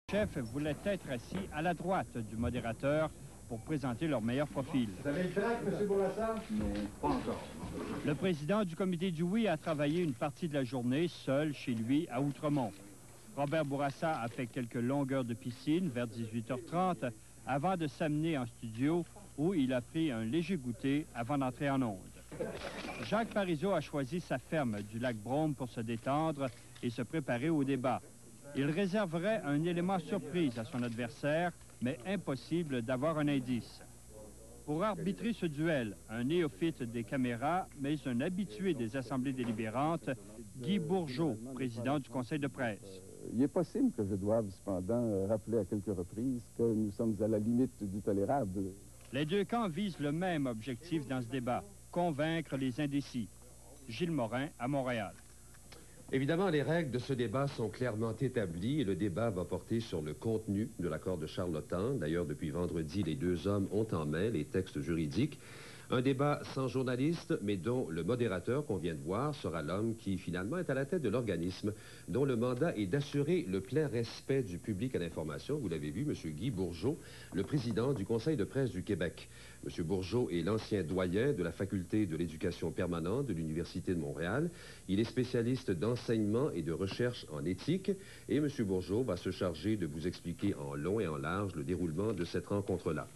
chefs voulaient être assis à la droite du modérateur pour présenter leur meilleur profil. Vous avez le trac, M. Bourassa? Non, pas encore. Le président du comité du oui a travaillé une partie de la journée seul chez lui à Outremont. Robert Bourassa a fait quelques longueurs de piscine vers 18h30 avant de s'amener en studio où il a pris un léger goûter avant d'entrer en onde. Jacques Parizeau a choisi sa ferme du lac Brome pour se détendre et se préparer au débat. Il réserverait un élément surprise à son adversaire, mais impossible d'avoir un indice. Pour arbitrer ce duel, un néophyte des caméras, mais un habitué des assemblées délibérantes, Guy Bourgeot, président du conseil de presse. Il est possible que je doive cependant rappeler à quelques reprises que nous sommes à la limite du tolérable. Les deux camps visent le même objectif dans ce débat, convaincre les indécis. Gilles Morin, à Montréal. Évidemment, les règles de ce débat sont clairement établies et le débat va porter sur le contenu de l'accord de Charlottetown. D'ailleurs, depuis vendredi, les deux hommes ont en main les textes juridiques. Un débat sans journaliste, mais dont le modérateur qu'on vient de voir sera l'homme qui, finalement, est à la tête de l'organisme, dont le mandat est d'assurer le plein respect du public à l'information. Vous l'avez vu, M. Guy Bourgeot, le président du Conseil de presse du Québec. M. Bourgeot est l'ancien doyen de la Faculté de l'éducation permanente de l'Université de Montréal. Il est spécialiste d'enseignement et de recherche en éthique. Et M. Bourgeot va se charger de vous expliquer en long et en large le déroulement de cette rencontre-là.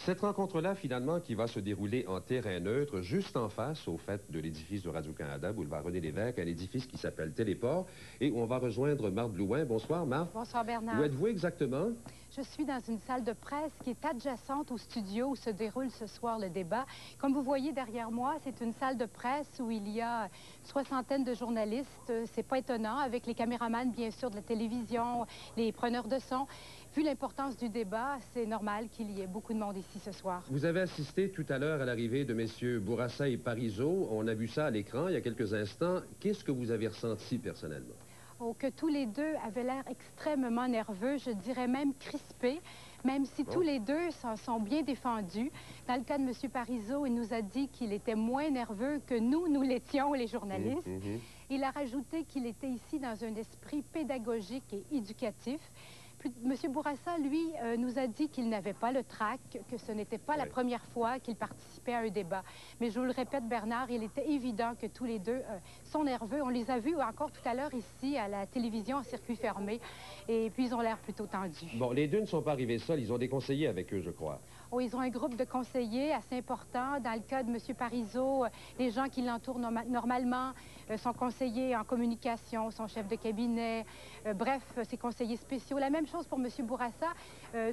Cette rencontre-là, finalement, qui va se dérouler en terrain neutre, juste en face, au fait, de l'édifice de Radio-Canada, boulevard René-Lévesque, un édifice qui s'appelle Téléport, et où on va rejoindre Marthe Blouin. Bonsoir, Marthe. Bonsoir, Bernard. Où êtes-vous exactement? Je suis dans une salle de presse qui est adjacente au studio où se déroule ce soir le débat. Comme vous voyez derrière moi, c'est une salle de presse où il y a une soixantaine de journalistes. C'est pas étonnant, avec les caméramans, bien sûr, de la télévision, les preneurs de son. Vu l'importance du débat, c'est normal qu'il y ait beaucoup de monde ici ce soir. Vous avez assisté tout à l'heure à l'arrivée de messieurs Bourassa et Parizeau. On a vu ça à l'écran il y a quelques instants. Qu'est-ce que vous avez ressenti personnellement? Oh, que tous les deux avaient l'air extrêmement nerveux, je dirais même crispés, même si tous les deux s'en sont bien défendus. Dans le cas de M. Parizeau, il nous a dit qu'il était moins nerveux que nous l'étions, les journalistes. Il a rajouté qu'il était ici dans un esprit pédagogique et éducatif. Puis, M. Bourassa, lui, nous a dit qu'il n'avait pas le trac, que ce n'était pas la première fois qu'il participait à un débat. Mais je vous le répète, Bernard, il était évident que tous les deux sont nerveux. On les a vus encore tout à l'heure ici à la télévision en circuit fermé. Et puis, ils ont l'air plutôt tendus. Bon, les deux ne sont pas arrivés seuls. Ils ont des conseillers avec eux, je crois. Oh, ils ont un groupe de conseillers assez important. Dans le cas de M. Parizeau, les gens qui l'entourent normalement sont conseillers en communication, son chef de cabinet, bref, ses conseillers spéciaux. La même chose pour M. Bourassa,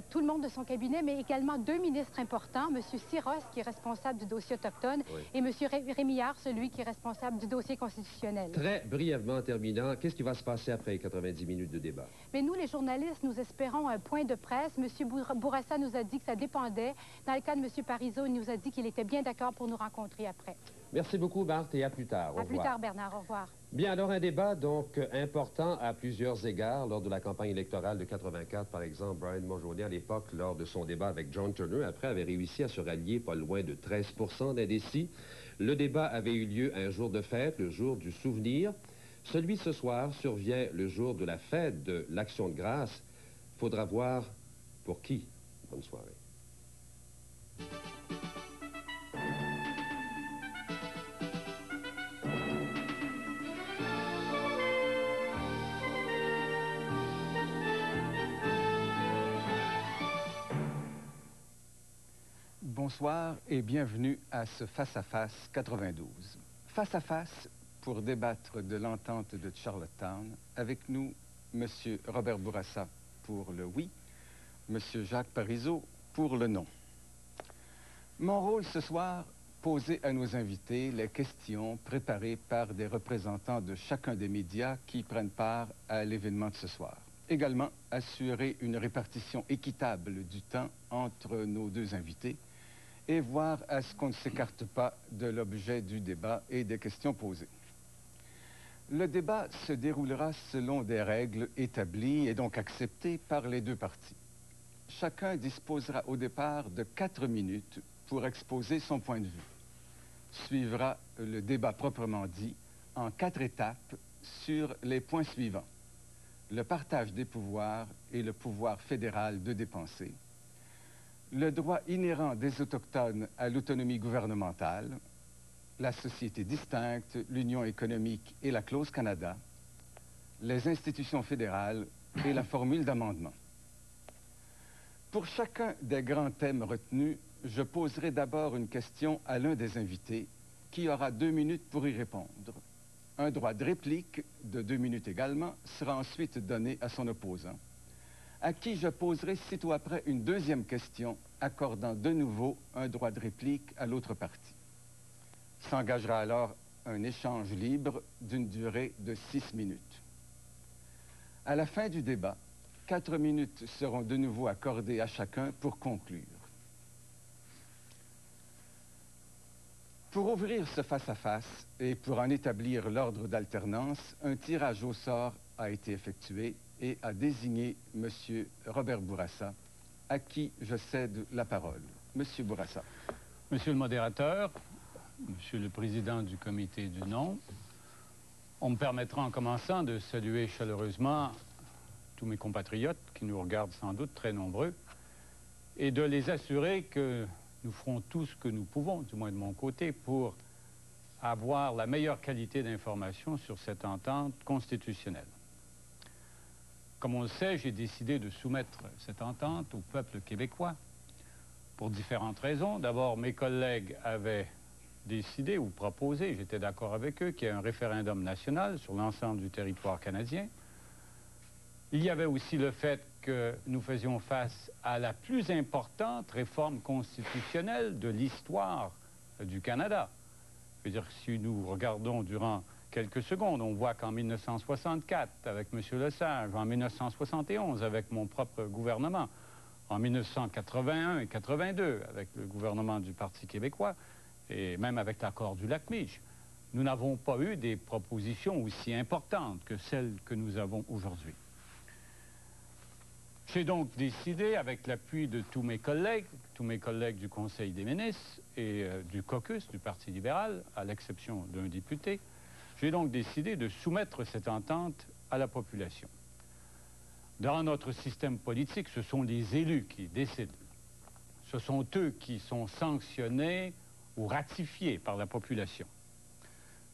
tout le monde de son cabinet, mais également deux ministres importants, M. Siros, qui est responsable du dossier autochtone, et M. Rémillard, celui qui est responsable du dossier constitutionnel. Très brièvement, en terminant, qu'est-ce qui va se passer après 90 minutes de débat? Mais nous, les journalistes, nous espérons un point de presse. M. Bourassa nous a dit que ça dépendait. Dans le cas de M. Parizeau, il nous a dit qu'il était bien d'accord pour nous rencontrer après. Merci beaucoup, Marthe, et à plus tard. Au revoir. À plus tard, Bernard. Au revoir. Bien, alors un débat donc important à plusieurs égards. Lors de la campagne électorale de 84, par exemple, Brian Mulroney, à l'époque, lors de son débat avec John Turner, après, avait réussi à se rallier pas loin de 13% d'indécis. Le débat avait eu lieu un jour de fête, le jour du souvenir. Celui ce soir survient le jour de la fête de l'Action de grâce. Faudra voir pour qui. Bonne soirée. Bonsoir et bienvenue à ce Face-à-Face 92. Face-à-face pour débattre de l'entente de Charlottetown. Avec nous, M. Robert Bourassa pour le oui, M. Jacques Parizeau pour le non. Mon rôle ce soir, poser à nos invités les questions préparées par des représentants de chacun des médias qui prennent part à l'événement de ce soir. Également, assurer une répartition équitable du temps entre nos deux invités et voir à ce qu'on ne s'écarte pas de l'objet du débat et des questions posées. Le débat se déroulera selon des règles établies et donc acceptées par les deux parties. Chacun disposera au départ de 4 minutes pour exposer son point de vue. Suivra le débat proprement dit en 4 étapes sur les points suivants. le partage des pouvoirs et le pouvoir fédéral de dépenser, le droit inhérent des Autochtones à l'autonomie gouvernementale, la société distincte, l'Union économique et la clause Canada, les institutions fédérales et la formule d'amendement. Pour chacun des grands thèmes retenus, je poserai d'abord une question à l'un des invités qui aura 2 minutes pour y répondre. Un droit de réplique de 2 minutes également sera ensuite donné à son opposant, à qui je poserai sitôt après une deuxième question, accordant de nouveau un droit de réplique à l'autre partie. S'engagera alors un échange libre d'une durée de 6 minutes. À la fin du débat, 4 minutes seront de nouveau accordées à chacun pour conclure. Pour ouvrir ce face-à-face et pour en établir l'ordre d'alternance, un tirage au sort a été effectué et a désigné M. Robert Bourassa, à qui je cède la parole. Monsieur Bourassa. Monsieur le modérateur, Monsieur le président du comité du non, on me permettra en commençant de saluer chaleureusement tous mes compatriotes qui nous regardent sans doute très nombreux et de les assurer que nous ferons tout ce que nous pouvons, du moins de mon côté, pour avoir la meilleure qualité d'information sur cette entente constitutionnelle. Comme on le sait, j'ai décidé de soumettre cette entente au peuple québécois pour différentes raisons. D'abord, mes collègues avaient décidé ou proposé, j'étais d'accord avec eux, qu'il y ait un référendum national sur l'ensemble du territoire canadien. Il y avait aussi le fait que nous faisions face à la plus importante réforme constitutionnelle de l'histoire du Canada. Je veux dire, si nous regardons durant quelques secondes, on voit qu'en 1964, avec M. Lesage, en 1971, avec mon propre gouvernement, en 1981 et 82, avec le gouvernement du Parti québécois, et même avec l'accord du Lac-Meech, nous n'avons pas eu des propositions aussi importantes que celles que nous avons aujourd'hui. J'ai donc décidé, avec l'appui de tous mes collègues du Conseil des ministres et du caucus du Parti libéral, à l'exception d'un député, j'ai donc décidé de soumettre cette entente à la population. Dans notre système politique, ce sont les élus qui décident. Ce sont eux qui sont sanctionnés ou ratifiés par la population.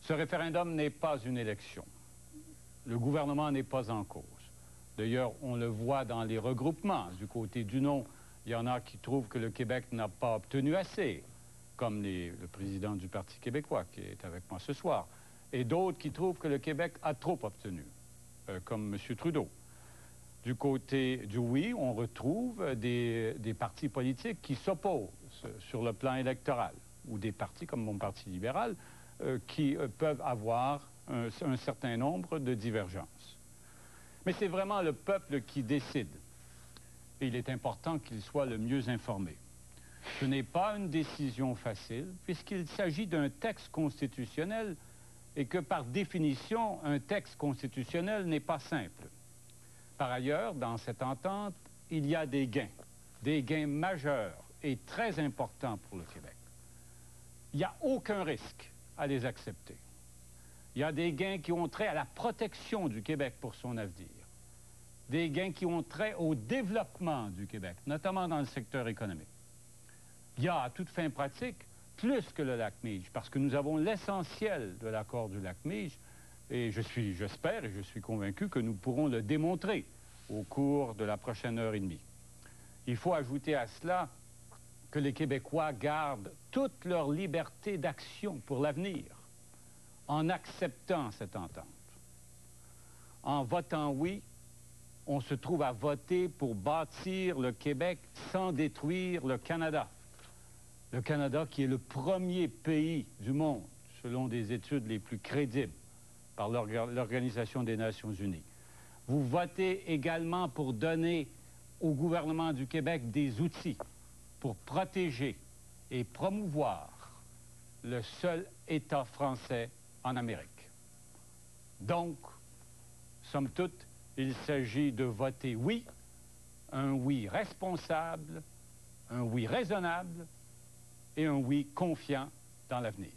Ce référendum n'est pas une élection. Le gouvernement n'est pas en cause. D'ailleurs, on le voit dans les regroupements. Du côté du non, il y en a qui trouvent que le Québec n'a pas obtenu assez, comme le président du Parti québécois, qui est avec moi ce soir, et d'autres qui trouvent que le Québec a trop obtenu, comme M. Trudeau. Du côté du oui, on retrouve des partis politiques qui s'opposent sur le plan électoral, ou des partis comme mon Parti libéral, qui peuvent avoir un certain nombre de divergences. Mais c'est vraiment le peuple qui décide. Et il est important qu'il soit le mieux informé. Ce n'est pas une décision facile, puisqu'il s'agit d'un texte constitutionnel et que, par définition, un texte constitutionnel n'est pas simple. Par ailleurs, dans cette entente, il y a des gains majeurs et très importants pour le Québec. Il n'y a aucun risque à les accepter. Il y a des gains qui ont trait à la protection du Québec pour son avenir. Des gains qui ont trait au développement du Québec, notamment dans le secteur économique. Il y a, à toute fin pratique, plus que le Lac-Meech, parce que nous avons l'essentiel de l'accord du Lac-Meech, et j'espère et je suis convaincu que nous pourrons le démontrer au cours de la prochaine heure et demie. Il faut ajouter à cela que les Québécois gardent toute leur liberté d'action pour l'avenir, en acceptant cette entente. En votant oui, on se trouve à voter pour bâtir le Québec sans détruire le Canada. Le Canada qui est le premier pays du monde, selon des études les plus crédibles par l'Organisation des Nations Unies. Vous votez également pour donner au gouvernement du Québec des outils pour protéger et promouvoir le seul État français en Amérique. Donc, somme toute, il s'agit de voter oui, un oui responsable, un oui raisonnable et un oui confiant dans l'avenir.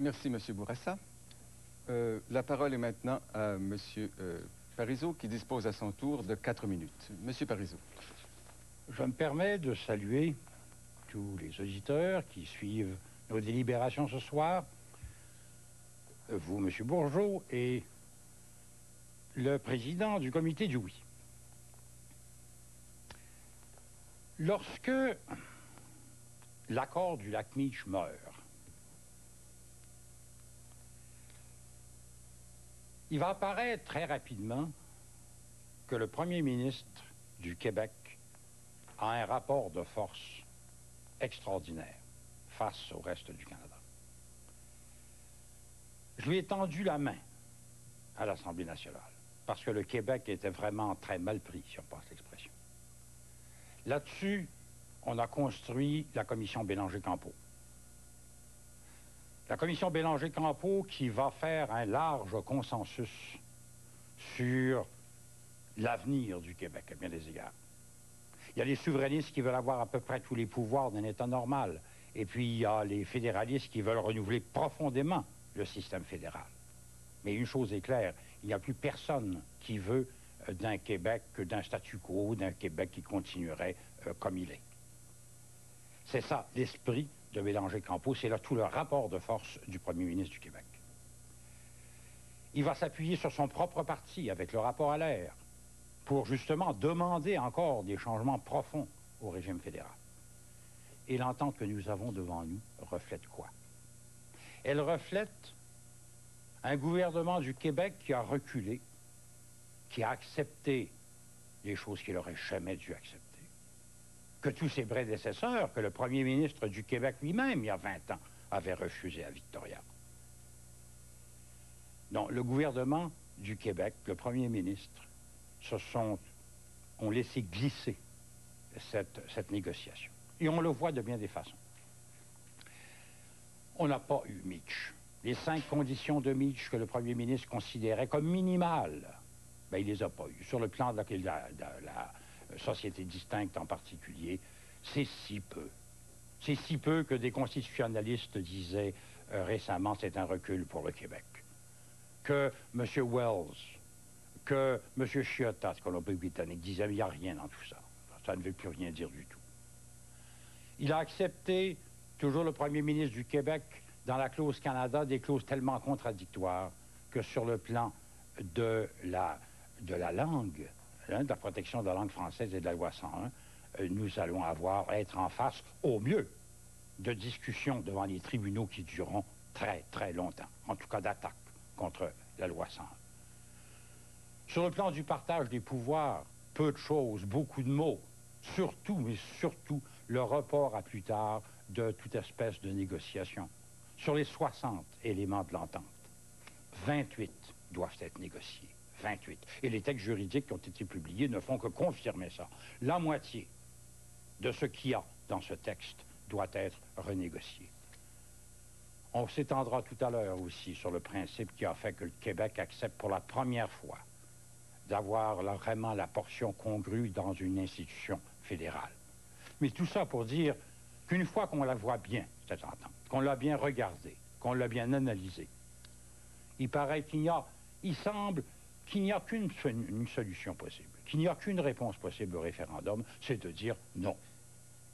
Merci, M. Bourassa. La parole est maintenant à M. Parizeau, qui dispose à son tour de 4 minutes. M. Parizeau. Je me permets de saluer tous les auditeurs qui suivent nos délibérations ce soir, vous, M. Bourgeot, et le président du comité du oui. Lorsque l'accord du lac Meech meurt, il va apparaître très rapidement que le premier ministre du Québec a un rapport de force extraordinaire face au reste du Canada. Je lui ai tendu la main à l'Assemblée nationale parce que le Québec était vraiment très mal pris, si on passe l'expression. Là-dessus, on a construit la commission Bélanger-Campeau. La commission Bélanger-Campeau qui va faire un large consensus sur l'avenir du Québec, à bien des égards. Il y a les souverainistes qui veulent avoir à peu près tous les pouvoirs d'un État normal. Et puis, il y a les fédéralistes qui veulent renouveler profondément le système fédéral. Mais une chose est claire, il n'y a plus personne qui veut d'un Québec, d'un statu quo, d'un Québec qui continuerait comme il est. C'est ça, l'esprit de Bélanger-Campeau, c'est là tout le rapport de force du premier ministre du Québec. Il va s'appuyer sur son propre parti avec le rapport à l'air pour justement demander encore des changements profonds au régime fédéral. Et l'entente que nous avons devant nous reflète quoi? Elle reflète un gouvernement du Québec qui a reculé, qui a accepté des choses qu'il n'aurait jamais dû accepter, que tous ses prédécesseurs, que le premier ministre du Québec lui-même, il y a 20 ans, avait refusé à Victoria. Non, le gouvernement du Québec, le premier ministre, ont laissé glisser cette négociation. Et on le voit de bien des façons. On n'a pas eu Meech. Les 5 conditions de Meech que le premier ministre considérait comme minimales, ben, il ne les a pas eues. Sur le plan de la société distincte en particulier, c'est si peu. C'est si peu que des constitutionnalistes disaient récemment c'est un recul pour le Québec. Que M. Wells, que M. Chiota, ce Colombie-Britannique, disait il n'y a rien dans tout ça. Ça ne veut plus rien dire du tout. Il a accepté, toujours le premier ministre du Québec, dans la clause Canada, des clauses tellement contradictoires que sur le plan de la langue, de la protection de la langue française et de la loi 101, nous allons être en face, au mieux, de discussions devant les tribunaux qui dureront très, très longtemps, en tout cas d'attaque contre la loi 101. Sur le plan du partage des pouvoirs, peu de choses, beaucoup de mots, surtout, mais surtout, le report à plus tard de toute espèce de négociation. Sur les 60 éléments de l'entente, 28 doivent être négociés. 28. Et les textes juridiques qui ont été publiés ne font que confirmer ça. La moitié de ce qu'il y a dans ce texte doit être renégocié. On s'étendra tout à l'heure aussi sur le principe qui a fait que le Québec accepte pour la première fois d'avoir vraiment la portion congrue dans une institution fédérale. Mais tout ça pour dire qu'une fois qu'on la voit bien, cette entente, qu'on l'a bien regardée, qu'on l'a bien analysée, il semble qu'il n'y a qu'une solution possible, qu'il n'y a qu'une réponse possible au référendum, c'est de dire non.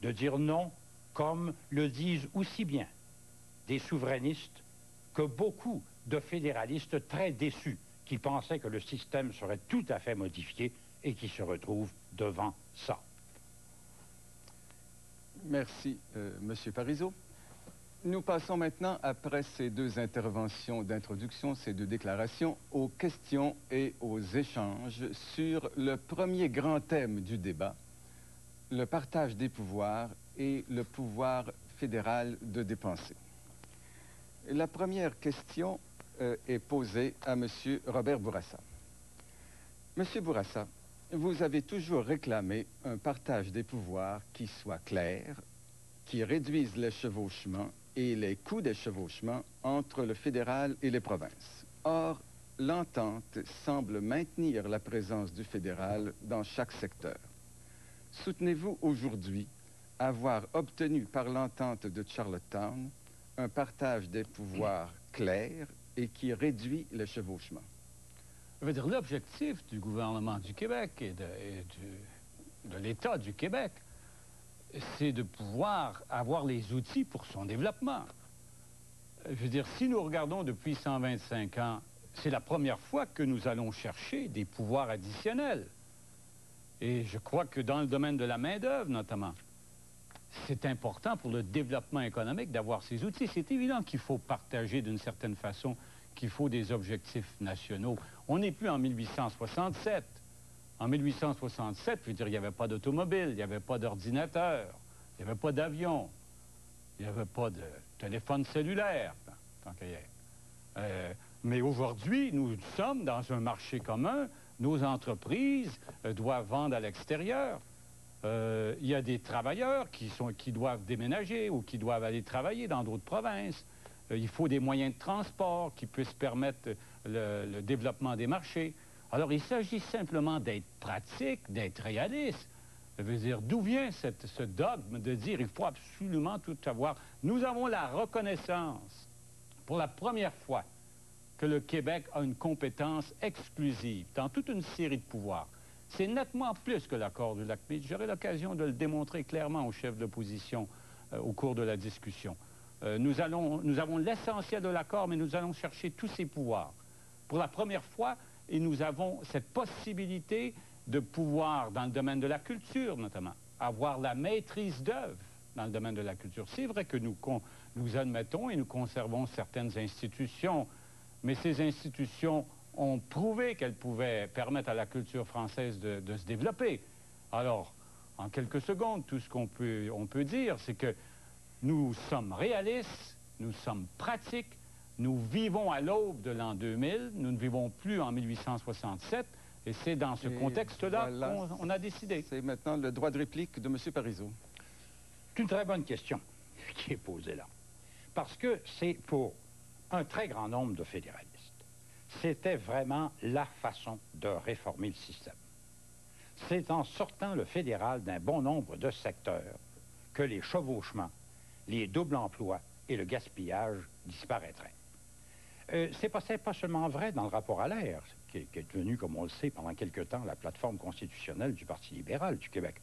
De dire non, comme le disent aussi bien des souverainistes que beaucoup de fédéralistes très déçus qui pensaient que le système serait tout à fait modifié et qui se retrouvent devant ça. Merci, M. Parizeau. Nous passons maintenant, après ces 2 interventions d'introduction, ces 2 déclarations, aux questions et aux échanges sur le premier grand thème du débat, le partage des pouvoirs et le pouvoir fédéral de dépenser. La première question est posée à M. Robert Bourassa. M. Bourassa, vous avez toujours réclamé un partage des pouvoirs qui soit clair, qui réduise les chevauchements et les coûts des chevauchements entre le fédéral et les provinces. Or, l'entente semble maintenir la présence du fédéral dans chaque secteur. Soutenez-vous aujourd'hui avoir obtenu par l'entente de Charlottetown un partage des pouvoirs clair et qui réduit le chevauchement. Je veux dire, l'objectif du gouvernement du Québec et de l'État du Québec, c'est de pouvoir avoir les outils pour son développement. Je veux dire, si nous regardons depuis 125 ans, c'est la première fois que nous allons chercher des pouvoirs additionnels. Et je crois que dans le domaine de la main-d'œuvre, notamment, c'est important pour le développement économique d'avoir ces outils. C'est évident qu'il faut partager d'une certaine façon, qu'il faut des objectifs nationaux. On n'est plus en 1867. En 1867, je veux dire, il n'y avait pas d'automobile, il n'y avait pas d'ordinateur, il n'y avait pas d'avion, il n'y avait pas de téléphone cellulaire, tant qu'il y ait. Mais aujourd'hui, nous sommes dans un marché commun. Nos entreprises doivent vendre à l'extérieur. Il y a des travailleurs qui doivent déménager ou qui doivent aller travailler dans d'autres provinces. Il faut des moyens de transport qui puissent permettre le développement des marchés. Alors, il s'agit simplement d'être pratique, d'être réaliste. Ça veut dire, d'où vient ce dogme de dire il faut absolument tout avoir? Nous avons la reconnaissance, pour la première fois, que le Québec a une compétence exclusive dans toute une série de pouvoirs. C'est nettement plus que l'accord du Lac-Mead. J'aurai l'occasion de le démontrer clairement au chef de l'opposition au cours de la discussion. Nous avons l'essentiel de l'accord, mais nous allons chercher tous ces pouvoirs. Pour la première fois, et nous avons cette possibilité de pouvoir, dans le domaine de la culture notamment, avoir la maîtrise d'œuvre dans le domaine de la culture. C'est vrai que nous admettons et nous conservons certaines institutions, mais ces institutions ont prouvé qu'elles pouvaient permettre à la culture française de se développer. Alors, en quelques secondes, tout ce qu'on peut dire, c'est que nous sommes réalistes, nous sommes pratiques, nous vivons à l'aube de l'an 2000, nous ne vivons plus en 1867, et c'est dans ce contexte-là qu'on a décidé. C'est maintenant le droit de réplique de M. Parizeau. C'est une très bonne question qui est posée là. Parce que c'est pour un très grand nombre de fédéralistes. C'était vraiment la façon de réformer le système. C'est en sortant le fédéral d'un bon nombre de secteurs que les chevauchements, les doubles emplois et le gaspillage disparaîtraient. C'est pas seulement vrai dans le rapport à l'air, qui est devenu, comme on le sait, pendant quelque temps, la plateforme constitutionnelle du Parti libéral du Québec.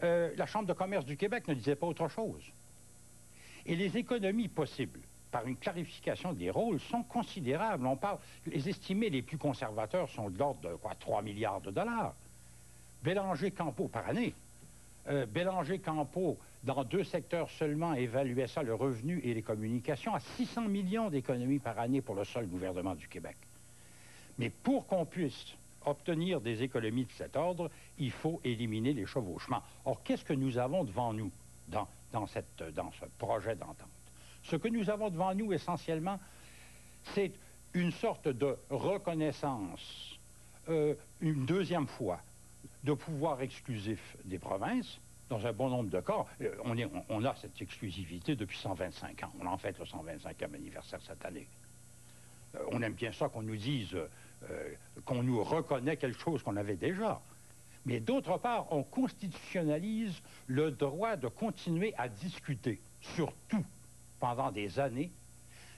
La Chambre de commerce du Québec ne disait pas autre chose. Et les économies possibles par une clarification des rôles sont considérables. On parle, les estimés les plus conservateurs sont de l'ordre de 3 milliards de dollars. Bélanger-Campeau par année. Bélanger-Campeau, dans 2 secteurs seulement, évaluait ça, le revenu et les communications, à 600 millions d'économies par année pour le seul gouvernement du Québec. Mais pour qu'on puisse obtenir des économies de cet ordre, il faut éliminer les chevauchements. Or, qu'est-ce que nous avons devant nous dans ce projet d'entente? Ce que nous avons devant nous, essentiellement, c'est une sorte de reconnaissance, une deuxième fois, de pouvoir exclusif des provinces. Dans un bon nombre de cas, on a cette exclusivité depuis 125 ans. On en fête le 125e anniversaire cette année. On aime bien ça qu'on nous dise qu'on nous reconnaît quelque chose qu'on avait déjà. Mais d'autre part, on constitutionnalise le droit de continuer à discuter sur tout pendant des années,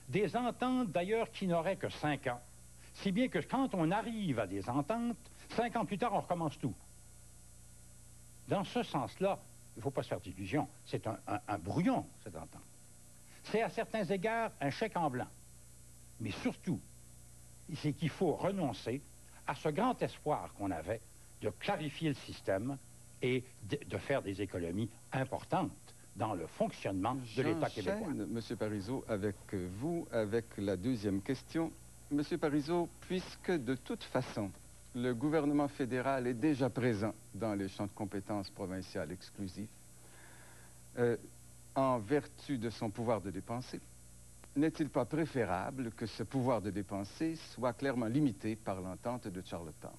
des ententes d'ailleurs qui n'auraient que 5 ans. Si bien que quand on arrive à des ententes, 5 ans plus tard, on recommence tout. Dans ce sens-là, il ne faut pas se faire d'illusions, c'est un brouillon, cette entente. C'est à certains égards un chèque en blanc. Mais surtout, c'est qu'il faut renoncer à ce grand espoir qu'on avait de clarifier le système et de faire des économies importantes dans le fonctionnement de l'État québécois. M. Parizeau, avec vous, avec la deuxième question. M. Parizeau, puisque de toute façon, le gouvernement fédéral est déjà présent dans les champs de compétences provinciales exclusifs, en vertu de son pouvoir de dépenser, n'est-il pas préférable que ce pouvoir de dépenser soit clairement limité par l'entente de Charlottetown?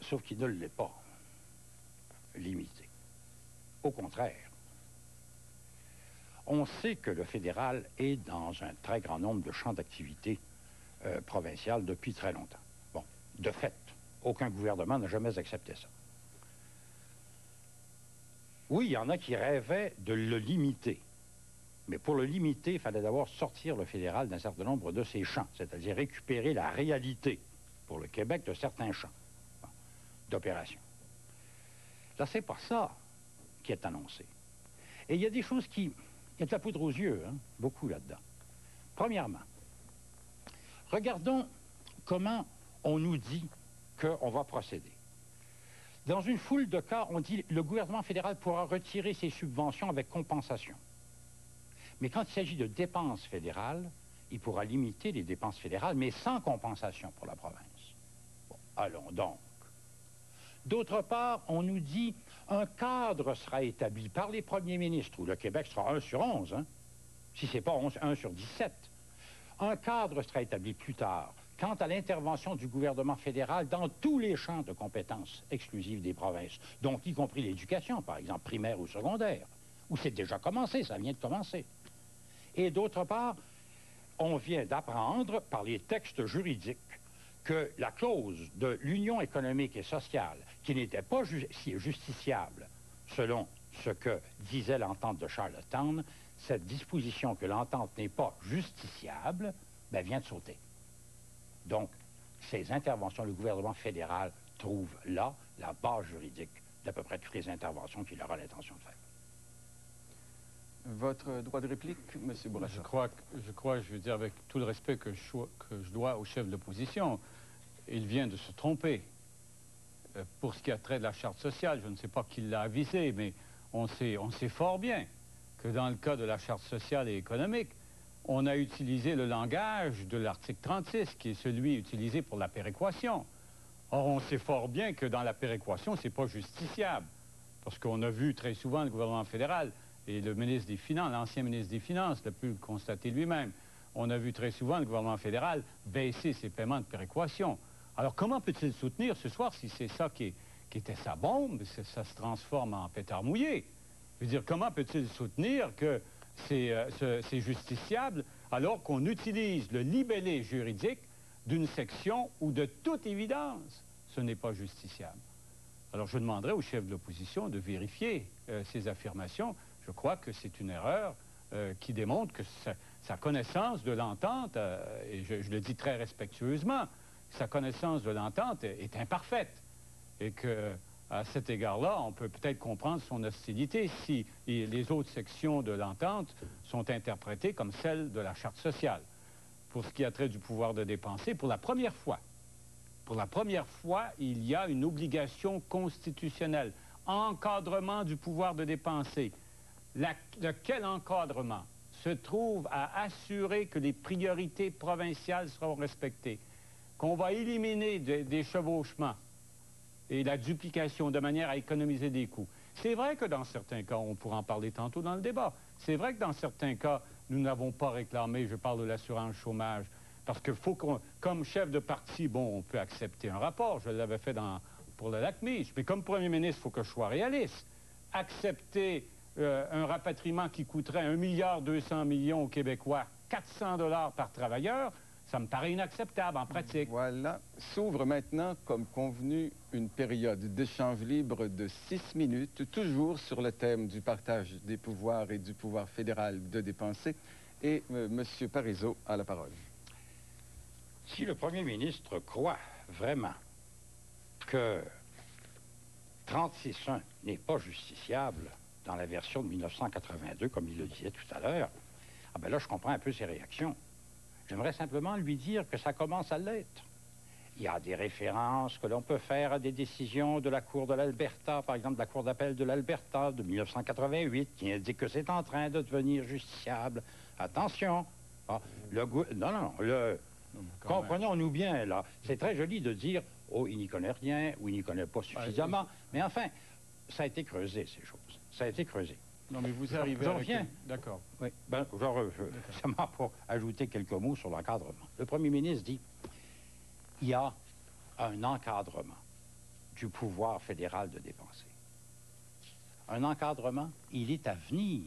Sauf qu'il ne l'est pas limité. Au contraire, on sait que le fédéral est dans un très grand nombre de champs d'activité provinciales depuis très longtemps. Bon, de fait, aucun gouvernement n'a jamais accepté ça. Oui, il y en a qui rêvaient de le limiter. Mais pour le limiter, il fallait d'abord sortir le fédéral d'un certain nombre de ses champs, c'est-à-dire récupérer la réalité pour le Québec de certains champs d'opération. Là, c'est pas ça qui est annoncé. Et il y a des choses qui... Il y a de la poudre aux yeux, hein, beaucoup là-dedans. Premièrement, regardons comment on nous dit qu'on va procéder. Dans une foule de cas, on dit que le gouvernement fédéral pourra retirer ses subventions avec compensation. Mais quand il s'agit de dépenses fédérales, il pourra limiter les dépenses fédérales, mais sans compensation pour la province. Bon, allons donc. D'autre part, on nous dit un cadre sera établi par les premiers ministres, où le Québec sera 1 sur 11, hein, si ce n'est pas 1 sur 17. Un cadre sera établi plus tard quant à l'intervention du gouvernement fédéral dans tous les champs de compétences exclusives des provinces, donc y compris l'éducation, par exemple, primaire ou secondaire, où c'est déjà commencé, ça vient de commencer. Et d'autre part, on vient d'apprendre par les textes juridiques que la clause de l'union économique et sociale, qui n'était pas justiciable, selon ce que disait l'entente de Charlottetown, cette disposition que l'entente n'est pas justiciable, ben, vient de sauter. Donc, ces interventions, le gouvernement fédéral trouve là la base juridique d'à peu près toutes les interventions qu'il aura l'intention de faire. Votre droit de réplique, M. Bourassa? Je crois, je veux dire, avec tout le respect que je dois au chef de l'opposition, il vient de se tromper. Pour ce qui a trait de la charte sociale, je ne sais pas qui l'a avisé, mais on sait fort bien que dans le cas de la charte sociale et économique, on a utilisé le langage de l'article 36, qui est celui utilisé pour la péréquation. Or, on sait fort bien que dans la péréquation, ce n'est pas justiciable, parce qu'on a vu très souvent le gouvernement fédéral et le ministre des Finances, l'ancien ministre des Finances, l'a pu le constater lui-même. On a vu très souvent le gouvernement fédéral baisser ses paiements de péréquation. Alors, comment peut-il soutenir ce soir, si c'est ça qui était sa bombe, ça se transforme en pétard mouillé? Je veux dire, comment peut-il soutenir que c'est justiciable alors qu'on utilise le libellé juridique d'une section où, de toute évidence, ce n'est pas justiciable? Alors, je demanderai au chef de l'opposition de vérifier ces affirmations. Je crois que c'est une erreur qui démontre que sa connaissance de l'entente, et je le dis très respectueusement, sa connaissance de l'entente est imparfaite et qu'à cet égard-là, on peut peut-être comprendre son hostilité si les autres sections de l'entente sont interprétées comme celles de la Charte sociale. Pour ce qui a trait du pouvoir de dépenser, pour la première fois, il y a une obligation constitutionnelle, encadrement du pouvoir de dépenser. Lequel encadrement se trouve à assurer que les priorités provinciales seront respectées, qu'on va éliminer des chevauchements et la duplication de manière à économiser des coûts. C'est vrai que dans certains cas, on pourra en parler tantôt dans le débat, c'est vrai que dans certains cas, nous n'avons pas réclamé, je parle de l'assurance chômage, parce qu'il faut qu'on, comme chef de parti, bon, on peut accepter un rapport, je l'avais fait pour le Lac-Mich, mais comme premier ministre, il faut que je sois réaliste. Accepter un rapatriement qui coûterait 1,2 milliard aux Québécois, 400 $ par travailleur, ça me paraît inacceptable en pratique. Voilà. S'ouvre maintenant, comme convenu, une période d'échange libre de 6 minutes, toujours sur le thème du partage des pouvoirs et du pouvoir fédéral de dépenser. Et M. Parizeau a la parole. Si le premier ministre croit vraiment que 36.1 n'est pas justiciable dans la version de 1982, comme il le disait tout à l'heure, ah ben là, je comprends un peu ses réactions. J'aimerais simplement lui dire que ça commence à l'être. Il y a des références que l'on peut faire à des décisions de la Cour de l'Alberta, par exemple de la Cour d'appel de l'Alberta de 1988, qui indique que c'est en train de devenir justiciable. Attention. Ah, comprenons-nous bien, là. C'est très joli de dire, oh, il n'y connaît rien, ou il n'y connaît pas suffisamment. Mais enfin, ça a été creusé, ces choses. Ça a été creusé. Non, mais vous arrivez J'en reviens. D'accord. Oui, ben, seulement pour ajouter quelques mots sur l'encadrement. Le premier ministre dit, il y a un encadrement du pouvoir fédéral de dépenser. Un encadrement, il est à venir.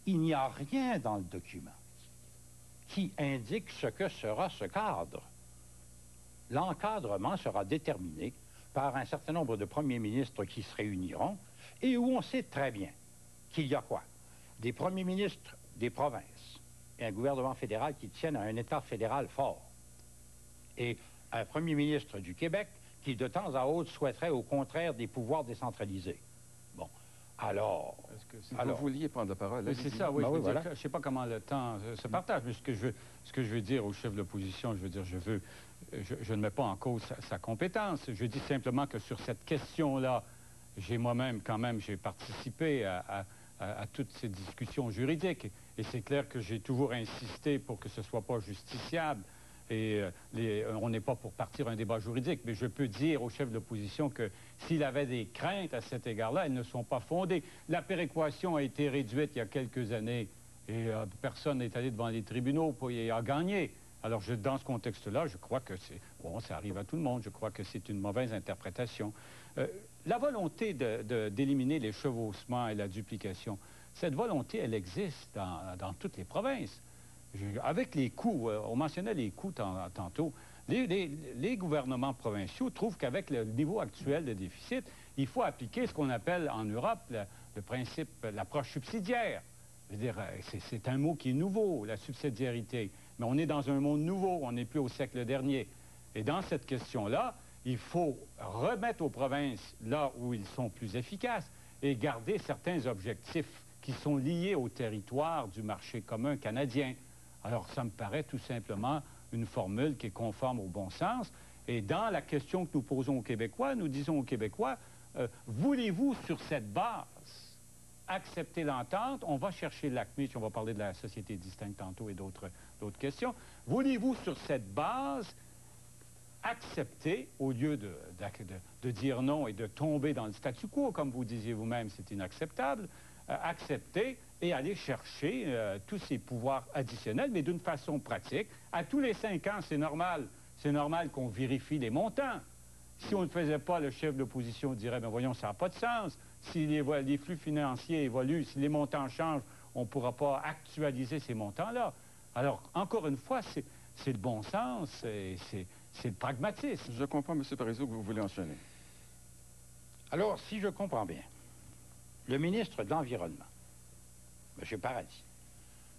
Il n'y a rien dans le document qui indique ce que sera ce cadre. L'encadrement sera déterminé par un certain nombre de premiers ministres qui se réuniront et où on sait très bien qu'il y a quoi? Des premiers ministres des provinces et un gouvernement fédéral qui tiennent à un État fédéral fort. Et un premier ministre du Québec qui, de temps à autre, souhaiterait au contraire des pouvoirs décentralisés. Bon, alors... Vous vouliez prendre la parole. C'est ça, oui. Ben oui, voilà. Je ne sais pas comment le temps se partage, mais ce que je veux dire au chef de l'opposition, je veux dire, je ne mets pas en cause sa compétence. Je dis simplement que sur cette question-là, j'ai moi-même, quand même, j'ai participé à toutes ces discussions juridiques. Et c'est clair que j'ai toujours insisté pour que ce ne soit pas justiciable. Et on n'est pas pour partir un débat juridique, mais je peux dire au chef de l'opposition que s'il avait des craintes à cet égard-là, elles ne sont pas fondées. La péréquation a été réduite il y a quelques années et personne n'est allé devant les tribunaux et a gagné. Alors, dans ce contexte-là, je crois que c'est... Bon, ça arrive à tout le monde. Je crois que c'est une mauvaise interprétation. La volonté d'éliminer les chevauchements et la duplication, cette volonté, elle existe dans toutes les provinces. Avec les coûts, on mentionnait les coûts tantôt, les gouvernements provinciaux trouvent qu'avec le niveau actuel de déficit, il faut appliquer ce qu'on appelle en Europe le principe, l'approche subsidiaire. Je veux dire, c'est un mot qui est nouveau, la subsidiarité. Mais on est dans un monde nouveau, on n'est plus au siècle dernier. Et dans cette question-là, il faut remettre aux provinces là où ils sont plus efficaces et garder certains objectifs qui sont liés au territoire du marché commun canadien. Alors, ça me paraît tout simplement une formule qui est conforme au bon sens. Et dans la question que nous posons aux Québécois, nous disons aux Québécois, voulez-vous sur cette base accepter l'entente? On va chercher l'ACMI, on va parler de la société distincte tantôt et d'autres questions. Voulez-vous sur cette base accepter, au lieu de dire non et de tomber dans le statu quo, comme vous disiez vous-même, c'est inacceptable, accepter et aller chercher tous ces pouvoirs additionnels, mais d'une façon pratique. À tous les 5 ans, c'est normal. C'est normal qu'on vérifie les montants. Si on ne le faisait pas, le chef de l'opposition dirait, ben voyons, ça n'a pas de sens. Si les flux financiers évoluent, si les montants changent, on ne pourra pas actualiser ces montants-là. Alors, encore une fois, c'est le bon sens, c'est le pragmatisme. Je comprends, M. Parizeau, que vous voulez enchaîner. Alors, si je comprends bien, le ministre de l'Environnement, M. Paradis,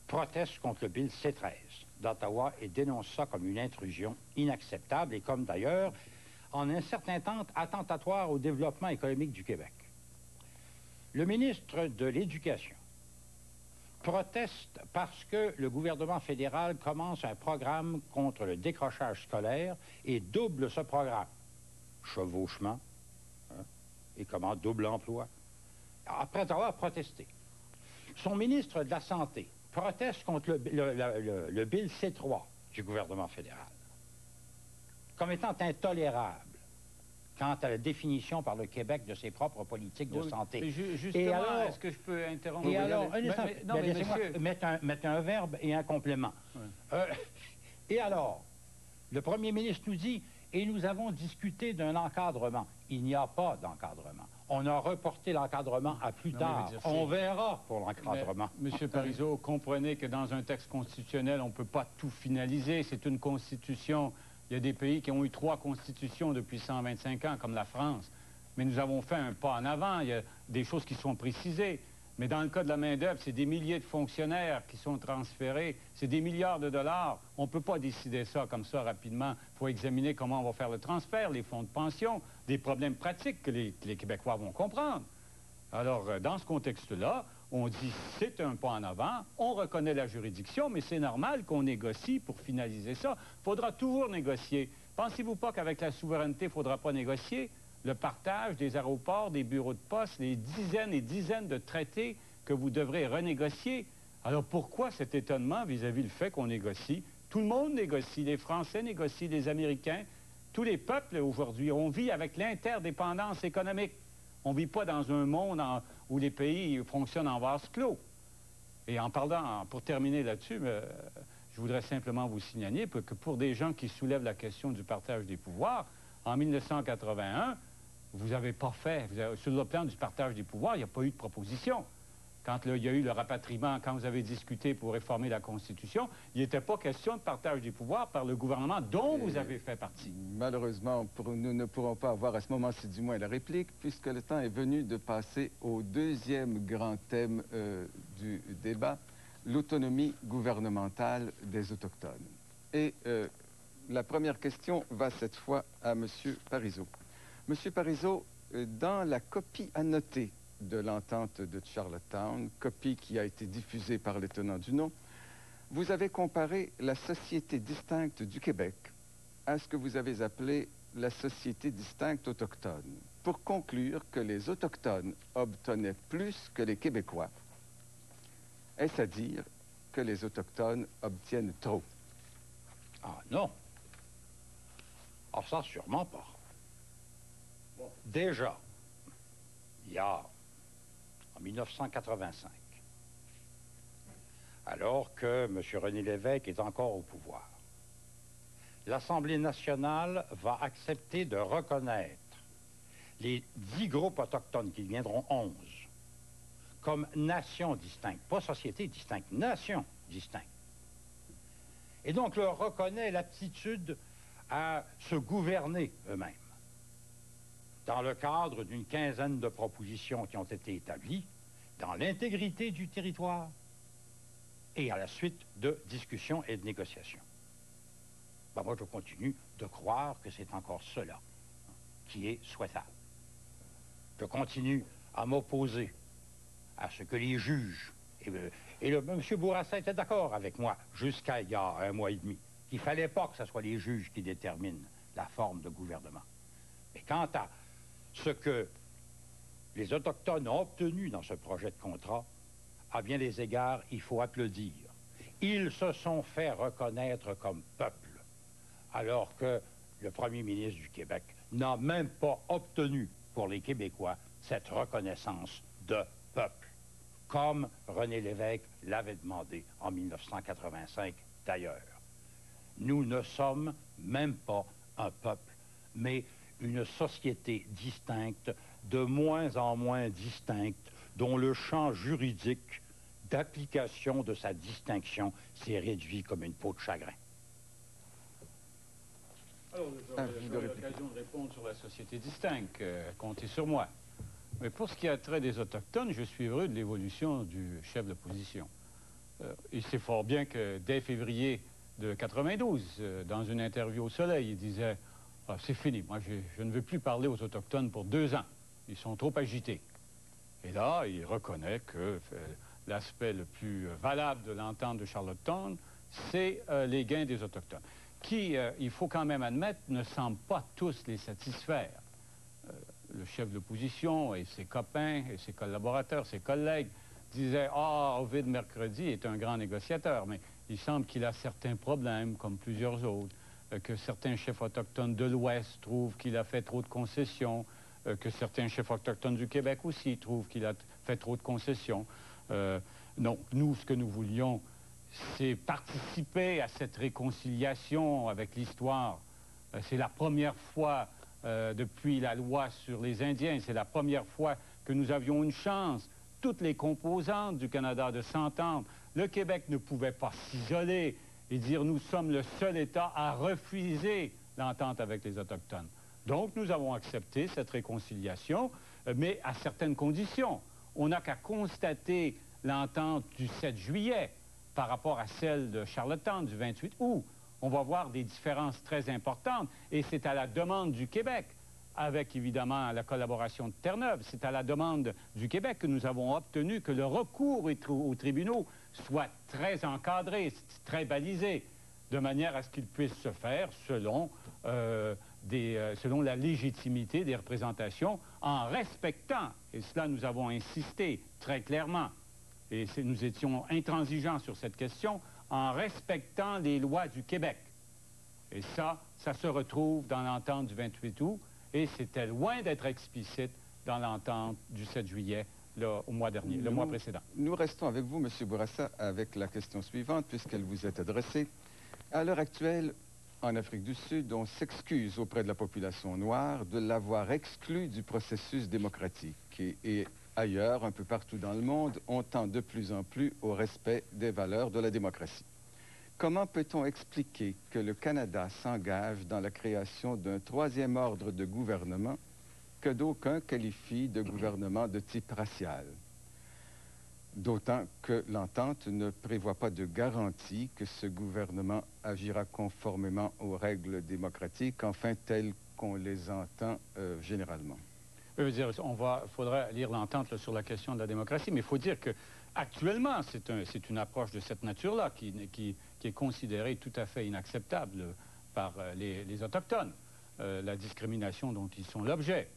proteste contre le Bill C-13 d'Ottawa et dénonce ça comme une intrusion inacceptable et comme d'ailleurs, en un certain temps, attentatoire au développement économique du Québec. Le ministre de l'Éducation proteste parce que le gouvernement fédéral commence un programme contre le décrochage scolaire et double ce programme. Chevauchement, hein, et comment double emploi. Après avoir protesté, son ministre de la Santé proteste contre le Bill C-3 du gouvernement fédéral comme étant intolérable quant à la définition par le Québec de ses propres politiques de santé. Justement, est-ce que je peux interrompre? Et alors, laissez-moi mettre un verbe et un complément. Ouais. Et alors, le premier ministre nous dit, et nous avons discuté d'un encadrement. Il n'y a pas d'encadrement. On a reporté l'encadrement à plus tard. On verra pour l'encadrement. Monsieur Parizeau, comprenez que dans un texte constitutionnel, on ne peut pas tout finaliser. C'est une constitution. Il y a des pays qui ont eu 3 constitutions depuis 125 ans, comme la France. Mais nous avons fait un pas en avant. Il y a des choses qui sont précisées. Mais dans le cas de la main-d'œuvre, c'est des milliers de fonctionnaires qui sont transférés. C'est des milliards de dollars. On ne peut pas décider ça comme ça rapidement. Il faut examiner comment on va faire le transfert, les fonds de pension, des problèmes pratiques que les Québécois vont comprendre. Alors, dans ce contexte-là, on dit c'est un pas en avant, on reconnaît la juridiction, mais c'est normal qu'on négocie pour finaliser ça. Il faudra toujours négocier. Pensez-vous pas qu'avec la souveraineté, il ne faudra pas négocier? Le partage des aéroports, des bureaux de poste, les dizaines et dizaines de traités que vous devrez renégocier. Alors pourquoi cet étonnement vis-à-vis le fait qu'on négocie? Tout le monde négocie, les Français négocient, les Américains, tous les peuples aujourd'hui. On vit avec l'interdépendance économique. On ne vit pas dans un monde où les pays fonctionnent en vase clos. Et en parlant, pour terminer là-dessus, je voudrais simplement vous signaler que pour des gens qui soulèvent la question du partage des pouvoirs, en 1981, vous n'avez pas fait, sur le plan du partage des pouvoirs, il n'y a pas eu de proposition. Quand il y a eu le rapatriement, quand vous avez discuté pour réformer la Constitution, il n'était pas question de partage des pouvoirs par le gouvernement dont vous avez fait partie. Malheureusement, nous ne pourrons pas avoir à ce moment-ci du moins la réplique, puisque le temps est venu de passer au deuxième grand thème du débat, l'autonomie gouvernementale des Autochtones. Et la première question va cette fois à M. Parizeau. M. Parizeau, dans la copie annotée de l'entente de Charlottetown, copie qui a été diffusée par les tenants du nom, vous avez comparé la société distincte du Québec à ce que vous avez appelé la société distincte autochtone, pour conclure que les Autochtones obtenaient plus que les Québécois. Est-ce à dire que les Autochtones obtiennent trop? Ah non. Ah ça, sûrement pas. Bon, déjà, il y a, en 1985, alors que M. René Lévesque est encore au pouvoir, l'Assemblée nationale va accepter de reconnaître les 10 groupes autochtones, qui deviendront 11, comme nations distinctes, pas sociétés distinctes, nations distinctes. Et donc leur reconnaît l'aptitude à se gouverner eux-mêmes, dans le cadre d'une quinzaine de propositions qui ont été établies, dans l'intégrité du territoire, et à la suite de discussions et de négociations. Ben moi, je continue de croire que c'est encore cela qui est souhaitable. Je continue à m'opposer à ce que les juges, M. Bourassa était d'accord avec moi jusqu'à il y a un mois et demi, qu'il ne fallait pas que ce soit les juges qui déterminent la forme de gouvernement. Mais quant à ce que les Autochtones ont obtenu dans ce projet de contrat, à bien des égards, il faut applaudir. Ils se sont fait reconnaître comme peuple, alors que le premier ministre du Québec n'a même pas obtenu pour les Québécois cette reconnaissance de peuple, comme René Lévesque l'avait demandé en 1985 d'ailleurs. Nous ne sommes même pas un peuple, mais une société distincte, de moins en moins distincte, dont le champ juridique d'application de sa distinction s'est réduit comme une peau de chagrin. Alors, j'aurai l'occasion de répondre sur la société distincte. Comptez sur moi. Mais pour ce qui a trait des Autochtones, je suis heureux de l'évolution du chef de l'opposition. Il sait fort bien que dès février de 92, dans une interview au Soleil, il disait « C'est fini, moi je ne veux plus parler aux Autochtones pour 2 ans. Ils sont trop agités. » Et là, il reconnaît que l'aspect le plus valable de l'entente de Charlottetown, c'est les gains des Autochtones, qui, il faut quand même admettre, ne semblent pas tous les satisfaire. Le chef de l'opposition et ses copains et ses collaborateurs, ses collègues, disaient « Ah, Ovid Mercredi est un grand négociateur, mais il semble qu'il a certains problèmes, comme plusieurs autres, que certains chefs autochtones de l'Ouest trouvent qu'il a fait trop de concessions, que certains chefs autochtones du Québec aussi trouvent qu'il a fait trop de concessions. Non, nous, ce que nous voulions, c'est participer à cette réconciliation avec l'histoire. C'est la première fois depuis la loi sur les Indiens, c'est la première fois que nous avions une chance, toutes les composantes du Canada, de s'entendre. Le Québec ne pouvait pas s'isoler et dire « nous sommes le seul État à refuser l'entente avec les Autochtones ». Donc, nous avons accepté cette réconciliation, mais à certaines conditions. On n'a qu'à constater l'entente du 7 juillet par rapport à celle de Charlottetown du 28 août. On va voir des différences très importantes, et c'est à la demande du Québec, avec évidemment la collaboration de Terre-Neuve, c'est à la demande du Québec que nous avons obtenu que le recours aux tribunaux soit très encadré, très balisé, de manière à ce qu'il puisse se faire selon la légitimité des représentations, en respectant, et cela nous avons insisté très clairement, et nous étions intransigeants sur cette question, en respectant les lois du Québec. Et ça se retrouve dans l'entente du 28 août, et c'était loin d'être explicite dans l'entente du 7 juillet, là, au mois dernier, le mois précédent. Nous restons avec vous, M. Bourassa, avec la question suivante, puisqu'elle vous est adressée. À l'heure actuelle, en Afrique du Sud, on s'excuse auprès de la population noire de l'avoir exclue du processus démocratique. Et ailleurs, un peu partout dans le monde, on tend de plus en plus au respect des valeurs de la démocratie. Comment peut-on expliquer que le Canada s'engage dans la création d'un 3e ordre de gouvernement que d'aucuns qualifient de gouvernement de type racial? D'autant que l'entente ne prévoit pas de garantie que ce gouvernement agira conformément aux règles démocratiques, enfin telles qu'on les entend généralement. Je veux dire, faudrait lire l'entente sur la question de la démocratie, mais il faut dire qu'actuellement, c'est une approche de cette nature-là qui est considérée tout à fait inacceptable par les Autochtones, la discrimination dont ils sont l'objet.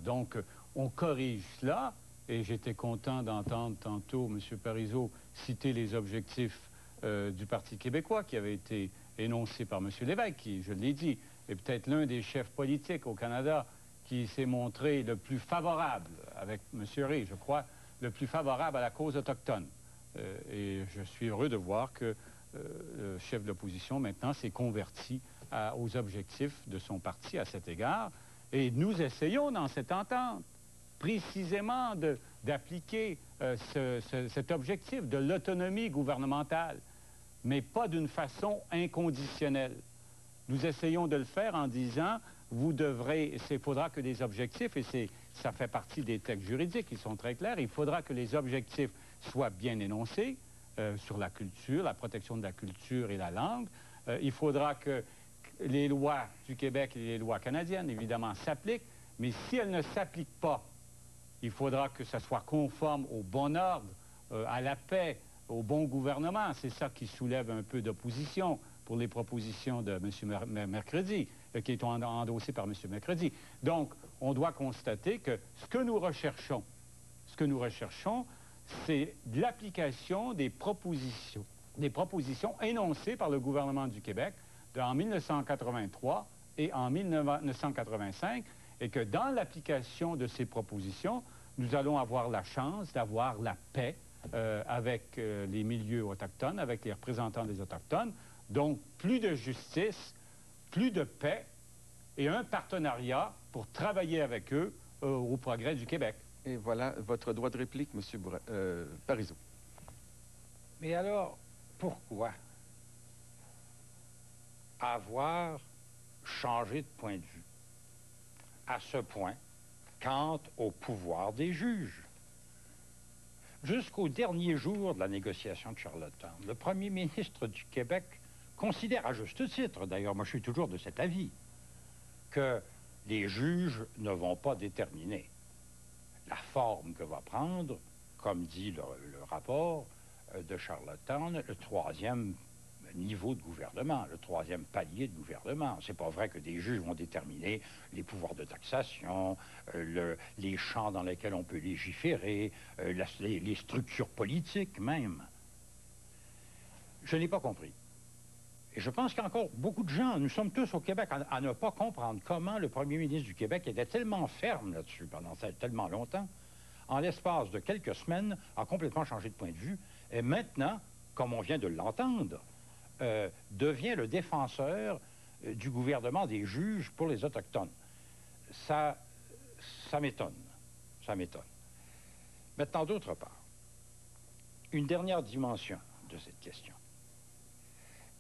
Donc, on corrige cela, et j'étais content d'entendre tantôt M. Parizeau citer les objectifs du Parti québécois qui avaient été énoncés par M. Lévesque, qui, je l'ai dit, est peut-être l'un des chefs politiques au Canada qui s'est montré le plus favorable, avec M. Ray, je crois, le plus favorable à la cause autochtone. Et je suis heureux de voir que le chef de l'opposition, maintenant, s'est converti aux objectifs de son parti à cet égard. Et nous essayons, dans cette entente, précisément d'appliquer cet objectif de l'autonomie gouvernementale, mais pas d'une façon inconditionnelle. Nous essayons de le faire en disant, il faudra que les objectifs, et ça fait partie des textes juridiques, ils sont très clairs, il faudra que les objectifs soient bien énoncés sur la culture, la protection de la culture et la langue. Il faudra que les lois du Québec et les lois canadiennes, évidemment, s'appliquent, mais si elles ne s'appliquent pas, il faudra que ça soit conforme au bon ordre, à la paix, au bon gouvernement. C'est ça qui soulève un peu d'opposition pour les propositions de M. Mercredi, qui est endossées par M. Mercredi. Donc, on doit constater que ce que nous recherchons, c'est l'application des propositions énoncées par le gouvernement du Québec en 1983 et en 1985, et que dans l'application de ces propositions, nous allons avoir la chance d'avoir la paix avec les milieux autochtones, avec les représentants des Autochtones. Donc, plus de justice, plus de paix et un partenariat pour travailler avec eux au progrès du Québec. Et voilà votre droit de réplique, M. Parizeau. Mais alors, pourquoi avoir changé de point de vue à ce point quant au pouvoir des juges? Jusqu'au dernier jour de la négociation de Charlottetown, le premier ministre du Québec considère, à juste titre, d'ailleurs, moi je suis toujours de cet avis, que les juges ne vont pas déterminer la forme que va prendre, comme dit le rapport de Charlottetown, le troisième niveau de gouvernement, le troisième palier de gouvernement. C'est pas vrai que des juges vont déterminer les pouvoirs de taxation, les champs dans lesquels on peut légiférer, les structures politiques même. Je n'ai pas compris. Et je pense qu'il y a encore beaucoup de gens, nous sommes tous au Québec, à ne pas comprendre comment le premier ministre du Québec était tellement ferme là-dessus pendant tellement longtemps, en l'espace de quelques semaines, a complètement changé de point de vue, et maintenant, comme on vient de l'entendre, devient le défenseur du gouvernement des juges pour les Autochtones. Ça m'étonne. Ça m'étonne. Maintenant, d'autre part, une dernière dimension de cette question.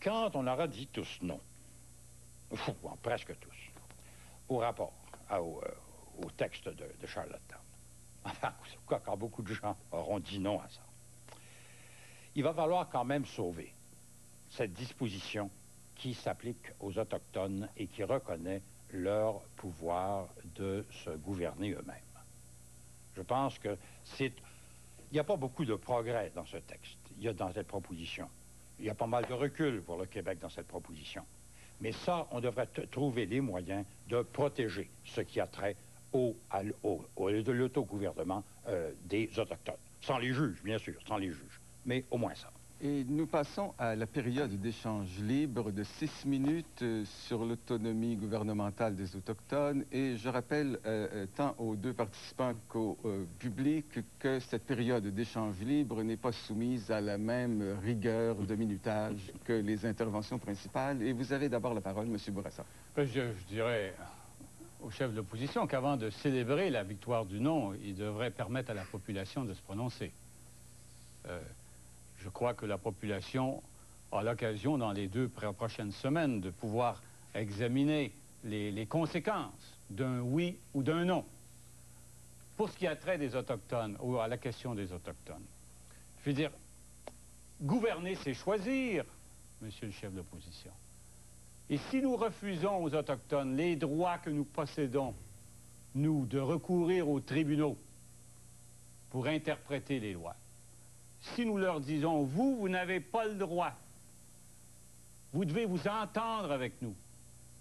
Quand on aura dit tous non, ou presque tous, au rapport, au texte de Charlottetown, enfin, quand beaucoup de gens auront dit non à ça, il va falloir quand même sauver cette disposition qui s'applique aux Autochtones et qui reconnaît leur pouvoir de se gouverner eux-mêmes. Je pense que il n'y a pas beaucoup de progrès dans ce texte, il y a dans cette proposition. Il y a pas mal de recul pour le Québec dans cette proposition. Mais ça, on devrait trouver des moyens de protéger ce qui a trait de l'autogouvernement des Autochtones. Sans les juges, bien sûr, sans les juges. Mais au moins ça. Et nous passons à la période d'échange libre de 6 minutes sur l'autonomie gouvernementale des Autochtones. Et je rappelle tant aux deux participants qu'au public que cette période d'échange libre n'est pas soumise à la même rigueur de minutage que les interventions principales. Et vous avez d'abord la parole, M. Bourassa. Je dirais au chef de l'opposition qu'avant de célébrer la victoire du non, il devrait permettre à la population de se prononcer. Je crois que la population a l'occasion, dans les 2 prochaines semaines, de pouvoir examiner les conséquences d'un oui ou d'un non. Pour ce qui a trait des Autochtones, ou à la question des Autochtones, Je veux dire, gouverner, c'est choisir, monsieur le chef d'opposition. Et si nous refusons aux Autochtones les droits que nous possédons, nous, de recourir aux tribunaux pour interpréter les lois, si nous leur disons, vous n'avez pas le droit, vous devez vous entendre avec nous,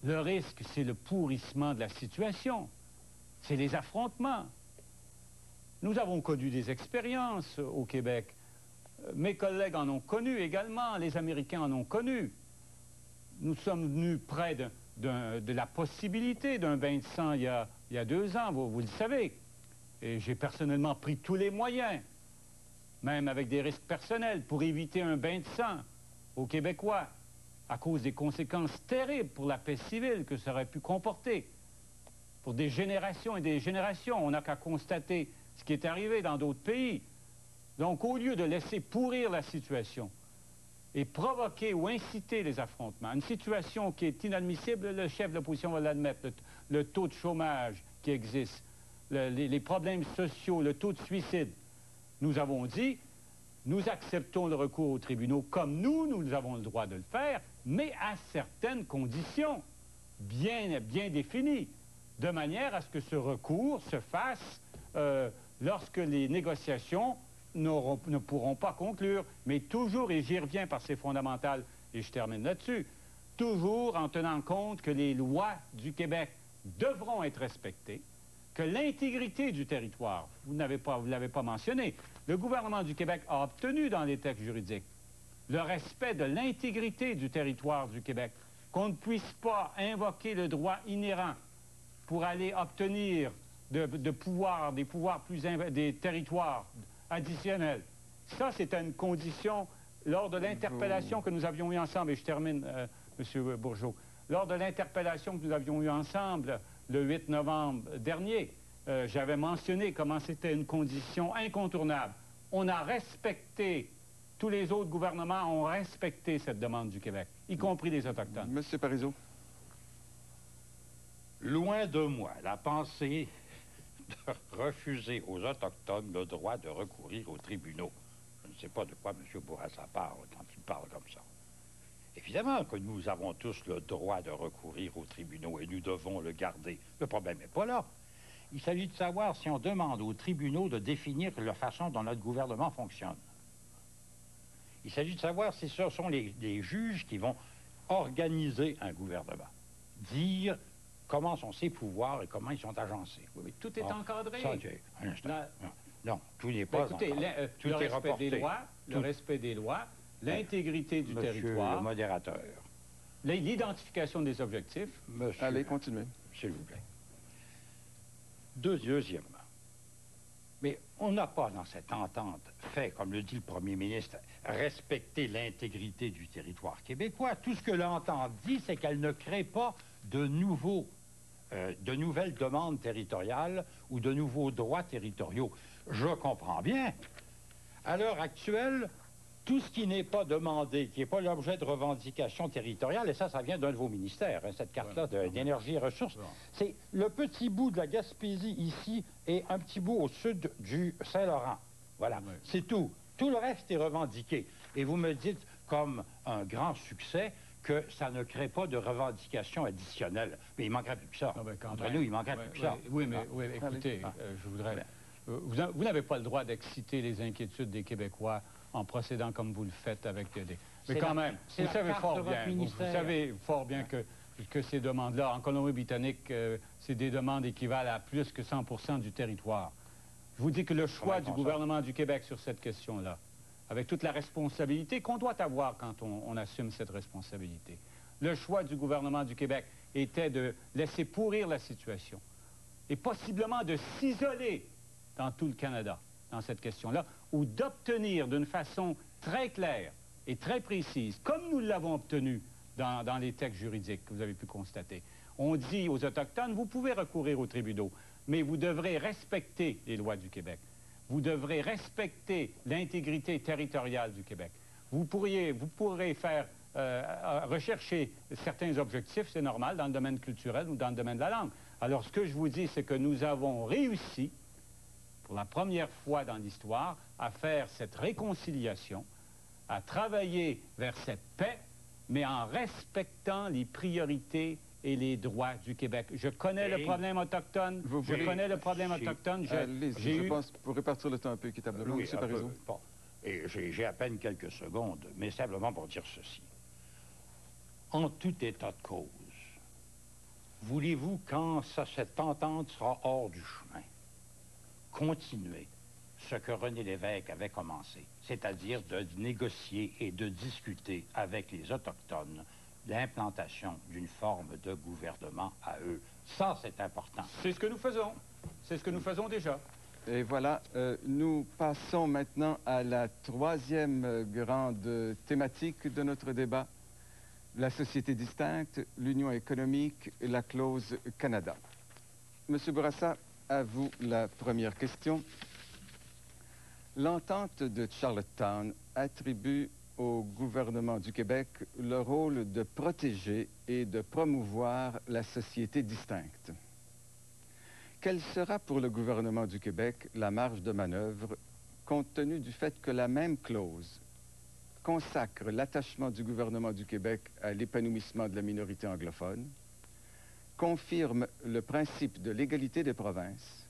le risque, c'est le pourrissement de la situation, c'est les affrontements. Nous avons connu des expériences au Québec. Mes collègues en ont connu également, les Américains en ont connu. Nous sommes venus près de la possibilité d'un bain de sang il y a 2 ans, vous le savez. Et j'ai personnellement pris tous les moyens, même avec des risques personnels, pour éviter un bain de sang aux Québécois, à cause des conséquences terribles pour la paix civile que ça aurait pu comporter. Pour des générations et des générations, on n'a qu'à constater ce qui est arrivé dans d'autres pays. Donc, au lieu de laisser pourrir la situation et provoquer ou inciter les affrontements, une situation qui est inadmissible, le chef de l'opposition va l'admettre, le taux de chômage qui existe, les problèmes sociaux, le taux de suicide, nous avons dit, nous acceptons le recours aux tribunaux comme nous avons le droit de le faire, mais à certaines conditions bien définies, de manière à ce que ce recours se fasse lorsque les négociations ne pourront pas conclure, mais toujours, et j'y reviens parce que c'est fondamental, et je termine là-dessus, toujours en tenant compte que les lois du Québec devront être respectées, que l'intégrité du territoire, vous ne l'avez pas mentionné, le gouvernement du Québec a obtenu dans les textes juridiques le respect de l'intégrité du territoire du Québec, qu'on ne puisse pas invoquer le droit inhérent pour aller obtenir des pouvoirs des territoires additionnels. Ça, c'était une condition lors de l'interpellation que nous avions eue ensemble, et je termine, M. Bourgeot, lors de l'interpellation que nous avions eue ensemble le 8 novembre dernier, j'avais mentionné comment c'était une condition incontournable. On a respecté, tous les autres gouvernements ont respecté cette demande du Québec, y compris les Autochtones. Monsieur Parizeau. Loin de moi la pensée de refuser aux Autochtones le droit de recourir aux tribunaux. Je ne sais pas de quoi M. Bourassa parle quand il parle comme ça. Évidemment que nous avons tous le droit de recourir aux tribunaux et nous devons le garder. Le problème n'est pas là. Il s'agit de savoir si on demande aux tribunaux de définir la façon dont notre gouvernement fonctionne. Il s'agit de savoir si ce sont les juges qui vont organiser un gouvernement, dire comment sont ses pouvoirs et comment ils sont agencés. Oui, mais tout est encadré. Ça, un instant. Non, tout n'est pas écoutez, tout le est respect reporté. Le respect des lois, l'intégrité du Monsieur territoire, le modérateur. L'identification des objectifs. Monsieur, allez, continuez. S'il vous plaît. Deuxièmement, mais on n'a pas dans cette entente fait, comme le dit le premier ministre, respecter l'intégrité du territoire québécois. Tout ce que l'entente dit, c'est qu'elle ne crée pas de nouvelles demandes territoriales ou de nouveaux droits territoriaux. Je comprends bien. À l'heure actuelle, tout ce qui n'est pas demandé, qui n'est pas l'objet de revendications territoriales, et ça vient d'un de vos ministères, hein, cette carte-là d'énergie et ressources, c'est le petit bout de la Gaspésie ici et un petit bout au sud du Saint-Laurent. Voilà, c'est tout. Tout le reste est revendiqué. Et vous me dites, comme un grand succès, que ça ne crée pas de revendications additionnelles. Mais il manquerait plus que ça. Entre nous, il manquerait plus que ça. Oui, mais écoutez, je voudrais... Vous n'avez pas le droit d'exciter les inquiétudes des Québécois en procédant comme vous le faites avec des... Mais quand même, vous savez fort bien que ces demandes-là, en Colombie-Britannique, c'est des demandes équivalent à plus que 100% du territoire. Je vous dis que le choix du gouvernement du Québec sur cette question-là, avec toute la responsabilité qu'on doit avoir quand on assume cette responsabilité, le choix du gouvernement du Québec était de laisser pourrir la situation et possiblement de s'isoler dans tout le Canada, dans cette question-là, ou d'obtenir d'une façon très claire et très précise, comme nous l'avons obtenu dans les textes juridiques que vous avez pu constater. On dit aux Autochtones, vous pouvez recourir aux tribunaux, mais vous devrez respecter les lois du Québec. Vous devrez respecter l'intégrité territoriale du Québec. Vous pourrez faire rechercher certains objectifs, c'est normal, dans le domaine culturel ou dans le domaine de la langue. Alors, ce que je vous dis, c'est que nous avons réussi pour la première fois dans l'histoire, à faire cette réconciliation, à travailler vers cette paix, mais en respectant les priorités et les droits du Québec. Je connais le problème autochtone. Je connais le problème autochtone. Je pense, pour répartir le temps un peu équitablement, oui, M. Parizeau. Bon. Et j'ai à peine quelques secondes, mais simplement pour dire ceci. En tout état de cause, voulez-vous, quand cette entente sera hors du chemin, continuer ce que René Lévesque avait commencé, c'est-à-dire de négocier et de discuter avec les Autochtones l'implantation d'une forme de gouvernement à eux. Ça, c'est important. C'est ce que nous faisons. C'est ce que nous faisons déjà. Et voilà, nous passons maintenant à la troisième grande thématique de notre débat, la société distincte, l'union économique et la clause Canada. Monsieur Bourassa, à vous la première question. L'entente de Charlottetown attribue au gouvernement du Québec le rôle de protéger et de promouvoir la société distincte. Quelle sera pour le gouvernement du Québec la marge de manœuvre, compte tenu du fait que la même clause consacre l'attachement du gouvernement du Québec à l'épanouissement de la minorité anglophone, confirme le principe de l'égalité des provinces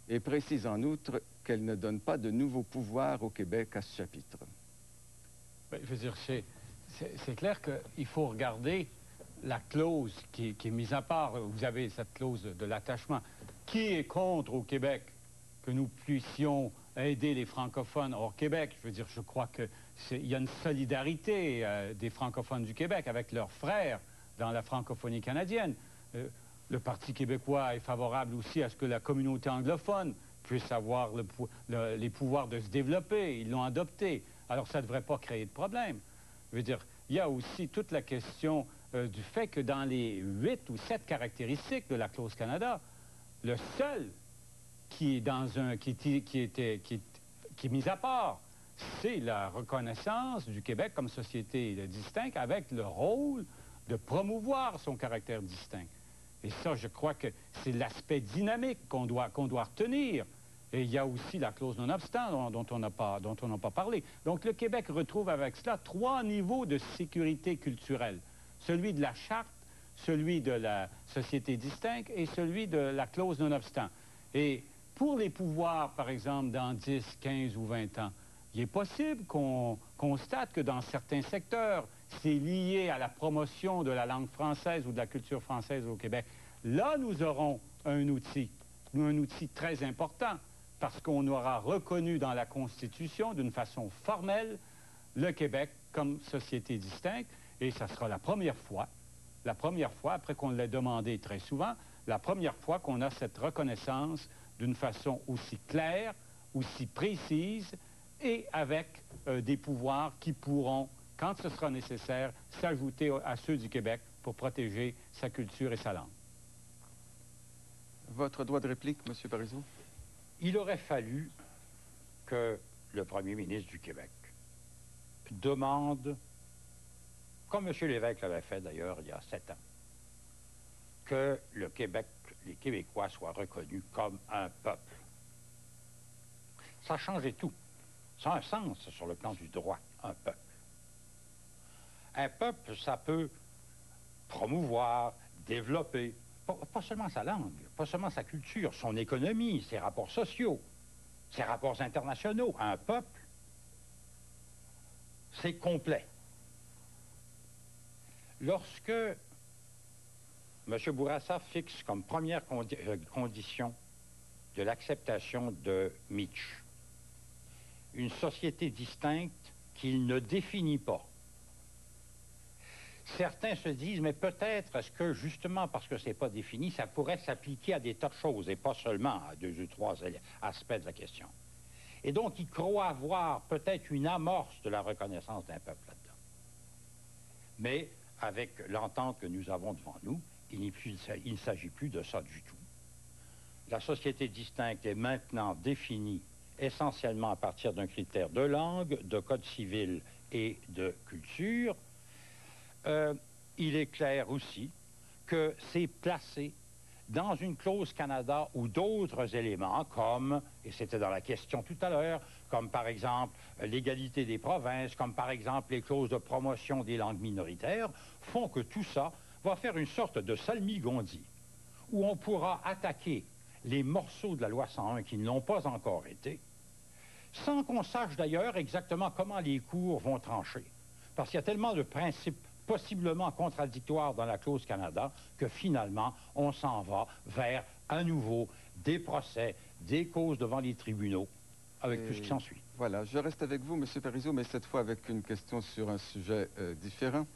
et précise en outre qu'elle ne donne pas de nouveaux pouvoirs au Québec à ce chapitre? Ben, je veux dire, c'est clair qu'il faut regarder la clause qui est mise à part. Vous avez cette clause de l'attachement. Qui est contre au Québec que nous puissions aider les francophones hors Québec? Je veux dire, je crois qu'il y a une solidarité des francophones du Québec avec leurs frères dans la francophonie canadienne. Le Parti québécois est favorable aussi à ce que la communauté anglophone puisse avoir les pouvoirs de se développer. Ils l'ont adopté. Alors, ça ne devrait pas créer de problème. Je veux dire, il y a aussi toute la question du fait que dans les 8 ou 7 caractéristiques de la clause Canada, le seul qui est mis à part, c'est la reconnaissance du Québec comme société distincte avec le rôle de promouvoir son caractère distinct. Et ça, je crois que c'est l'aspect dynamique qu'on doit retenir. Et il y a aussi la clause non-obstant dont on n'a pas parlé. Donc le Québec retrouve avec cela 3 niveaux de sécurité culturelle. Celui de la charte, celui de la société distincte et celui de la clause non-obstant. Et pour les pouvoirs, par exemple, dans 10, 15 ou 20 ans, il est possible qu'on constate que dans certains secteurs, c'est lié à la promotion de la langue française ou de la culture française au Québec. Là, nous aurons un outil très important, parce qu'on aura reconnu dans la Constitution, d'une façon formelle, le Québec comme société distincte, et ça sera la première fois, après qu'on l'ait demandé très souvent, la première fois qu'on a cette reconnaissance d'une façon aussi claire, aussi précise, et avec des pouvoirs qui pourront, quand ce sera nécessaire, s'ajouter à ceux du Québec pour protéger sa culture et sa langue. Votre droit de réplique, M. Parizeau? Il aurait fallu que le premier ministre du Québec demande, comme M. Lévesque l'avait fait d'ailleurs il y a 7 ans, que le Québec, les Québécois soient reconnus comme un peuple. Ça changeait tout. Ça a un sens sur le plan du droit, un peuple. Un peuple, ça peut promouvoir, développer, pas seulement sa langue, pas seulement sa culture, son économie, ses rapports sociaux, ses rapports internationaux. Un peuple, c'est complet. Lorsque M. Bourassa fixe comme première condition de l'acceptation de Mitch une société distincte qu'il ne définit pas, certains se disent, mais peut-être est-ce que justement parce que c'est pas défini, ça pourrait s'appliquer à des tas de choses et pas seulement à 2 ou 3 aspects de la question. Et donc, il croit avoir peut-être une amorce de la reconnaissance d'un peuple là-dedans. Mais avec l'entente que nous avons devant nous, il ne s'agit plus de ça du tout. La société distincte est maintenant définie essentiellement à partir d'un critère de langue, de code civil et de culture. Il est clair aussi que c'est placer dans une clause Canada ou d'autres éléments comme, et c'était dans la question tout à l'heure, comme par exemple l'égalité des provinces, comme par exemple les clauses de promotion des langues minoritaires, font que tout ça va faire une sorte de salmigondis où on pourra attaquer les morceaux de la loi 101 qui ne l'ont pas encore été, sans qu'on sache d'ailleurs exactement comment les cours vont trancher. Parce qu'il y a tellement de principes possiblement contradictoires dans la clause Canada que finalement, on s'en va vers, à nouveau, des procès, des causes devant les tribunaux, avec tout ce qui s'ensuit. Voilà, je reste avec vous, M. Parizeau, mais cette fois avec une question sur un sujet différent.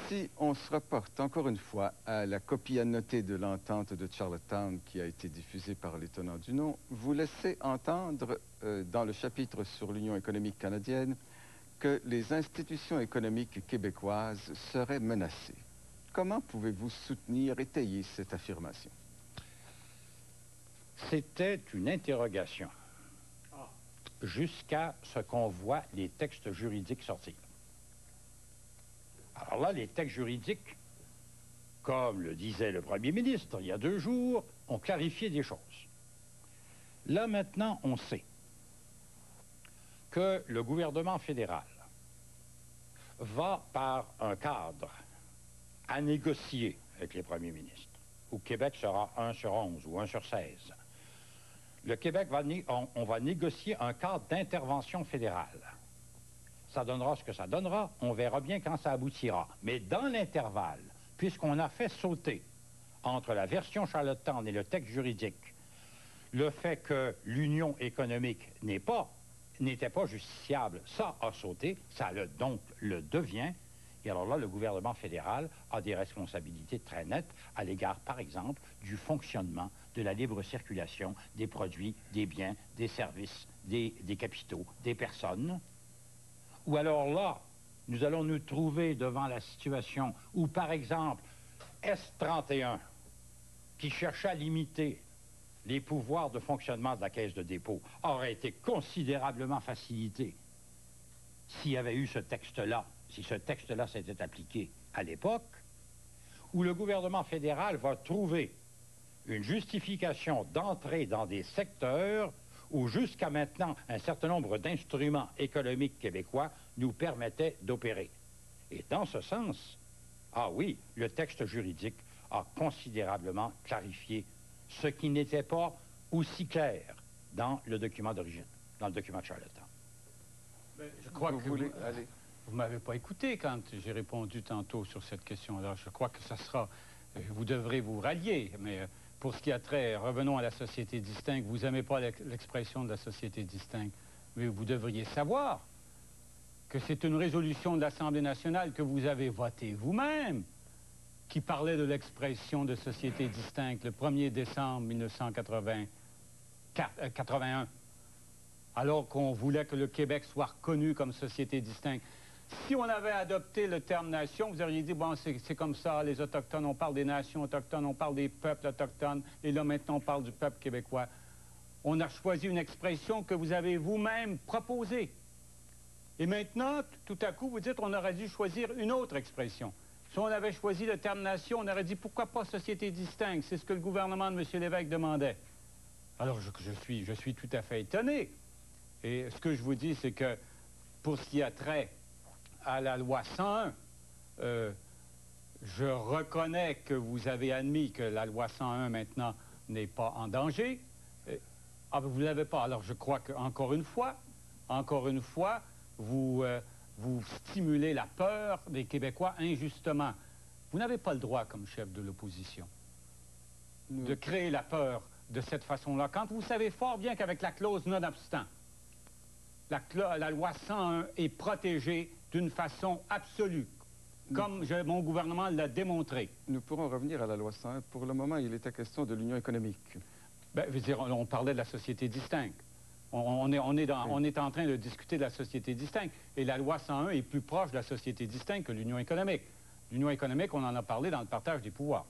Si on se reporte encore une fois à la copie annotée de l'entente de Charlottetown qui a été diffusée par les tenants du nom, vous laissez entendre dans le chapitre sur l'Union économique canadienne que les institutions économiques québécoises seraient menacées. Comment pouvez-vous soutenir, étayer cette affirmation? C'était une interrogation jusqu'à ce qu'on voit les textes juridiques sortir. Alors là, les textes juridiques, comme le disait le premier ministre il y a 2 jours, ont clarifié des choses. Là, maintenant, on sait que le gouvernement fédéral va, par un cadre, à négocier avec les premiers ministres, où Québec sera 1 sur 11 ou 1 sur 16. Le Québec on va négocier un cadre d'intervention fédérale. Ça donnera ce que ça donnera, on verra bien quand ça aboutira. Mais dans l'intervalle, puisqu'on a fait sauter entre la version Charlottetown et le texte juridique, le fait que l'union économique n'était pas justiciable, ça a sauté, donc le devient. Et alors là, le gouvernement fédéral a des responsabilités très nettes à l'égard, par exemple, du fonctionnement de la libre circulation des produits, des biens, des services, des capitaux, des personnes. Ou alors là, nous allons nous trouver devant la situation où, par exemple, S31, qui cherchait à limiter les pouvoirs de fonctionnement de la Caisse de dépôt, aurait été considérablement facilité s'il y avait eu ce texte-là, si ce texte-là s'était appliqué à l'époque, où le gouvernement fédéral va trouver une justification d'entrer dans des secteurs où jusqu'à maintenant un certain nombre d'instruments économiques québécois nous permettaient d'opérer. Et dans ce sens, ah oui, le texte juridique a considérablement clarifié ce qui n'était pas aussi clair dans le document d'origine, dans le document de Charlottetown. Je crois que vous ne m'avez pas écouté quand j'ai répondu tantôt sur cette question-là. Je crois que ça sera... Vous devrez vous rallier, mais pour ce qui a trait, revenons à la société distincte. Vous n'aimez pas l'expression de la société distincte, mais vous devriez savoir que c'est une résolution de l'Assemblée nationale que vous avez votée vous-même qui parlait de l'expression de société distincte le 1er décembre 1981, alors qu'on voulait que le Québec soit reconnu comme société distincte. Si on avait adopté le terme nation, vous auriez dit, bon, c'est comme ça, les Autochtones, on parle des nations autochtones, on parle des peuples autochtones, et là, maintenant, on parle du peuple québécois. On a choisi une expression que vous avez vous-même proposée. Et maintenant, tout à coup, vous dites, on aurait dû choisir une autre expression. Si on avait choisi le terme nation, on aurait dit, pourquoi pas société distincte? C'est ce que le gouvernement de M. Lévesque demandait. Alors, je suis tout à fait étonné. Et ce que je vous dis, c'est que pour ce qui a trait à la loi 101, je reconnais que vous avez admis que la loi 101 maintenant n'est pas en danger. Ah, vous ne l'avez pas. Alors je crois qu'encore une fois, vous stimulez la peur des Québécois injustement. Vous n'avez pas le droit, comme chef de l'opposition, de créer la peur de cette façon-là, quand vous savez fort bien qu'avec la clause non-obstant, la loi 101 est protégée d'une façon absolue, comme mon gouvernement l'a démontré. Nous pourrons revenir à la loi 101. Pour le moment, il était question de l'union économique. Ben, je veux dire, on parlait de la société distincte. On est en train de discuter de la société distincte. Et la loi 101 est plus proche de la société distincte que l'union économique. L'union économique, on en a parlé dans le partage des pouvoirs.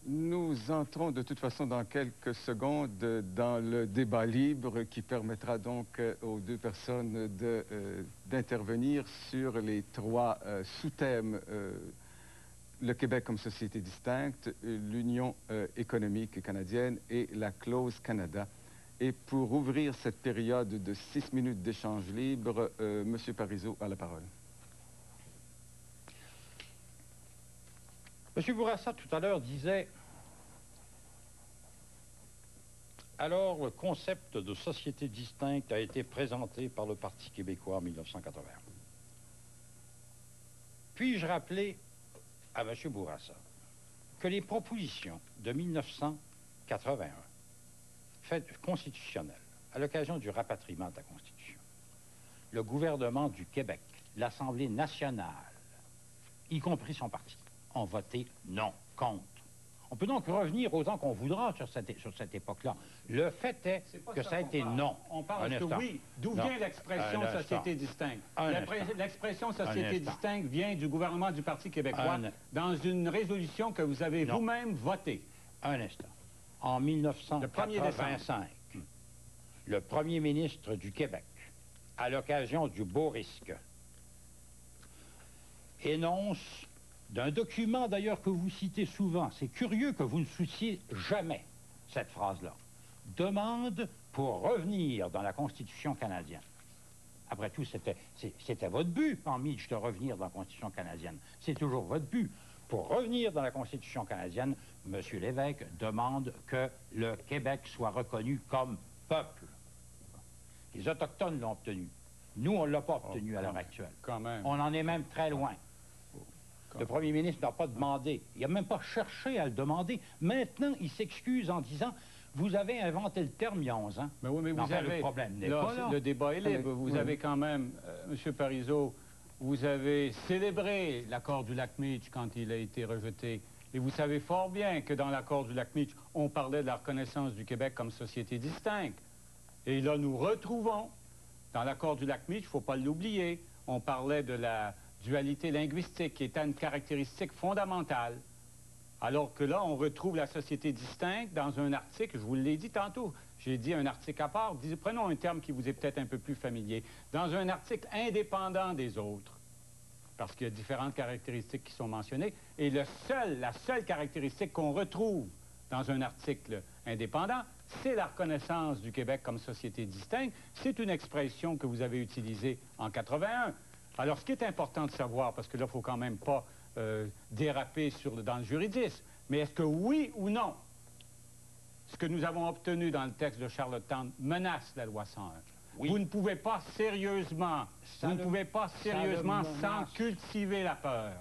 Nous entrons de toute façon dans quelques secondes dans le débat libre qui permettra donc aux 2 personnes d'intervenir sur les 3 sous-thèmes. le Québec comme société distincte, l'Union économique canadienne et la clause Canada. Et pour ouvrir cette période de 6 minutes d'échange libre, M. Parizeau a la parole. M. Bourassa, tout à l'heure, disait « Alors, le concept de société distincte a été présenté par le Parti québécois en 1981. » Puis-je rappeler à M. Bourassa que les propositions de 1981, faites constitutionnelles, à l'occasion du rapatriement de la Constitution, le gouvernement du Québec, l'Assemblée nationale, y compris son parti, ont voté non, contre. On peut donc revenir autant qu'on voudra sur cette époque-là. Le fait est que ça a été non. On parle de oui. D'où vient l'expression société distincte? L'expression société distincte vient du gouvernement du Parti québécois dans une résolution que vous avez vous-même votée. Un instant. En 1985, le premier ministre du Québec, à l'occasion du Beau Risque, énonce d'un document d'ailleurs que vous citez souvent, c'est curieux que vous ne souciez jamais cette phrase-là, demande pour revenir dans la Constitution canadienne. Après tout, c'était votre but, en Mitch, de revenir dans la Constitution canadienne. C'est toujours votre but. Pour revenir dans la Constitution canadienne, M. Lévesque demande que le Québec soit reconnu comme peuple. Les Autochtones l'ont obtenu. Nous, on ne l'a pas obtenu à l'heure actuelle. Quand même. On en est même très loin. Le premier ministre n'a pas demandé. Il n'a même pas cherché à le demander. Maintenant, il s'excuse en disant « Vous avez inventé le terme il y a 11 ans. » Mais oui, mais vous avez... Le problème n'est pas là. Le débat est libre. Vous avez quand même, M. Parizeau, vous avez célébré l'accord du Lac-Meech quand il a été rejeté. Et vous savez fort bien que dans l'accord du Lac-Meech, on parlait de la reconnaissance du Québec comme société distincte. Et là, nous retrouvons, dans l'accord du Lac-Meech, il ne faut pas l'oublier, on parlait de la dualité linguistique qui était une caractéristique fondamentale. Alors que là, on retrouve la société distincte dans un article, je vous l'ai dit tantôt, j'ai dit un article à part, prenons un terme qui vous est peut-être un peu plus familier, dans un article indépendant des autres, parce qu'il y a différentes caractéristiques qui sont mentionnées, et la seule caractéristique qu'on retrouve dans un article indépendant, c'est la reconnaissance du Québec comme société distincte. C'est une expression que vous avez utilisée en 81. Alors, ce qui est important de savoir, parce que là, il ne faut quand même pas déraper dans le juridisme, mais est-ce que oui ou non, ce que nous avons obtenu dans le texte de Charlottetown menace la loi 101? Oui. Vous ne pouvez pas sérieusement, sans cultiver la peur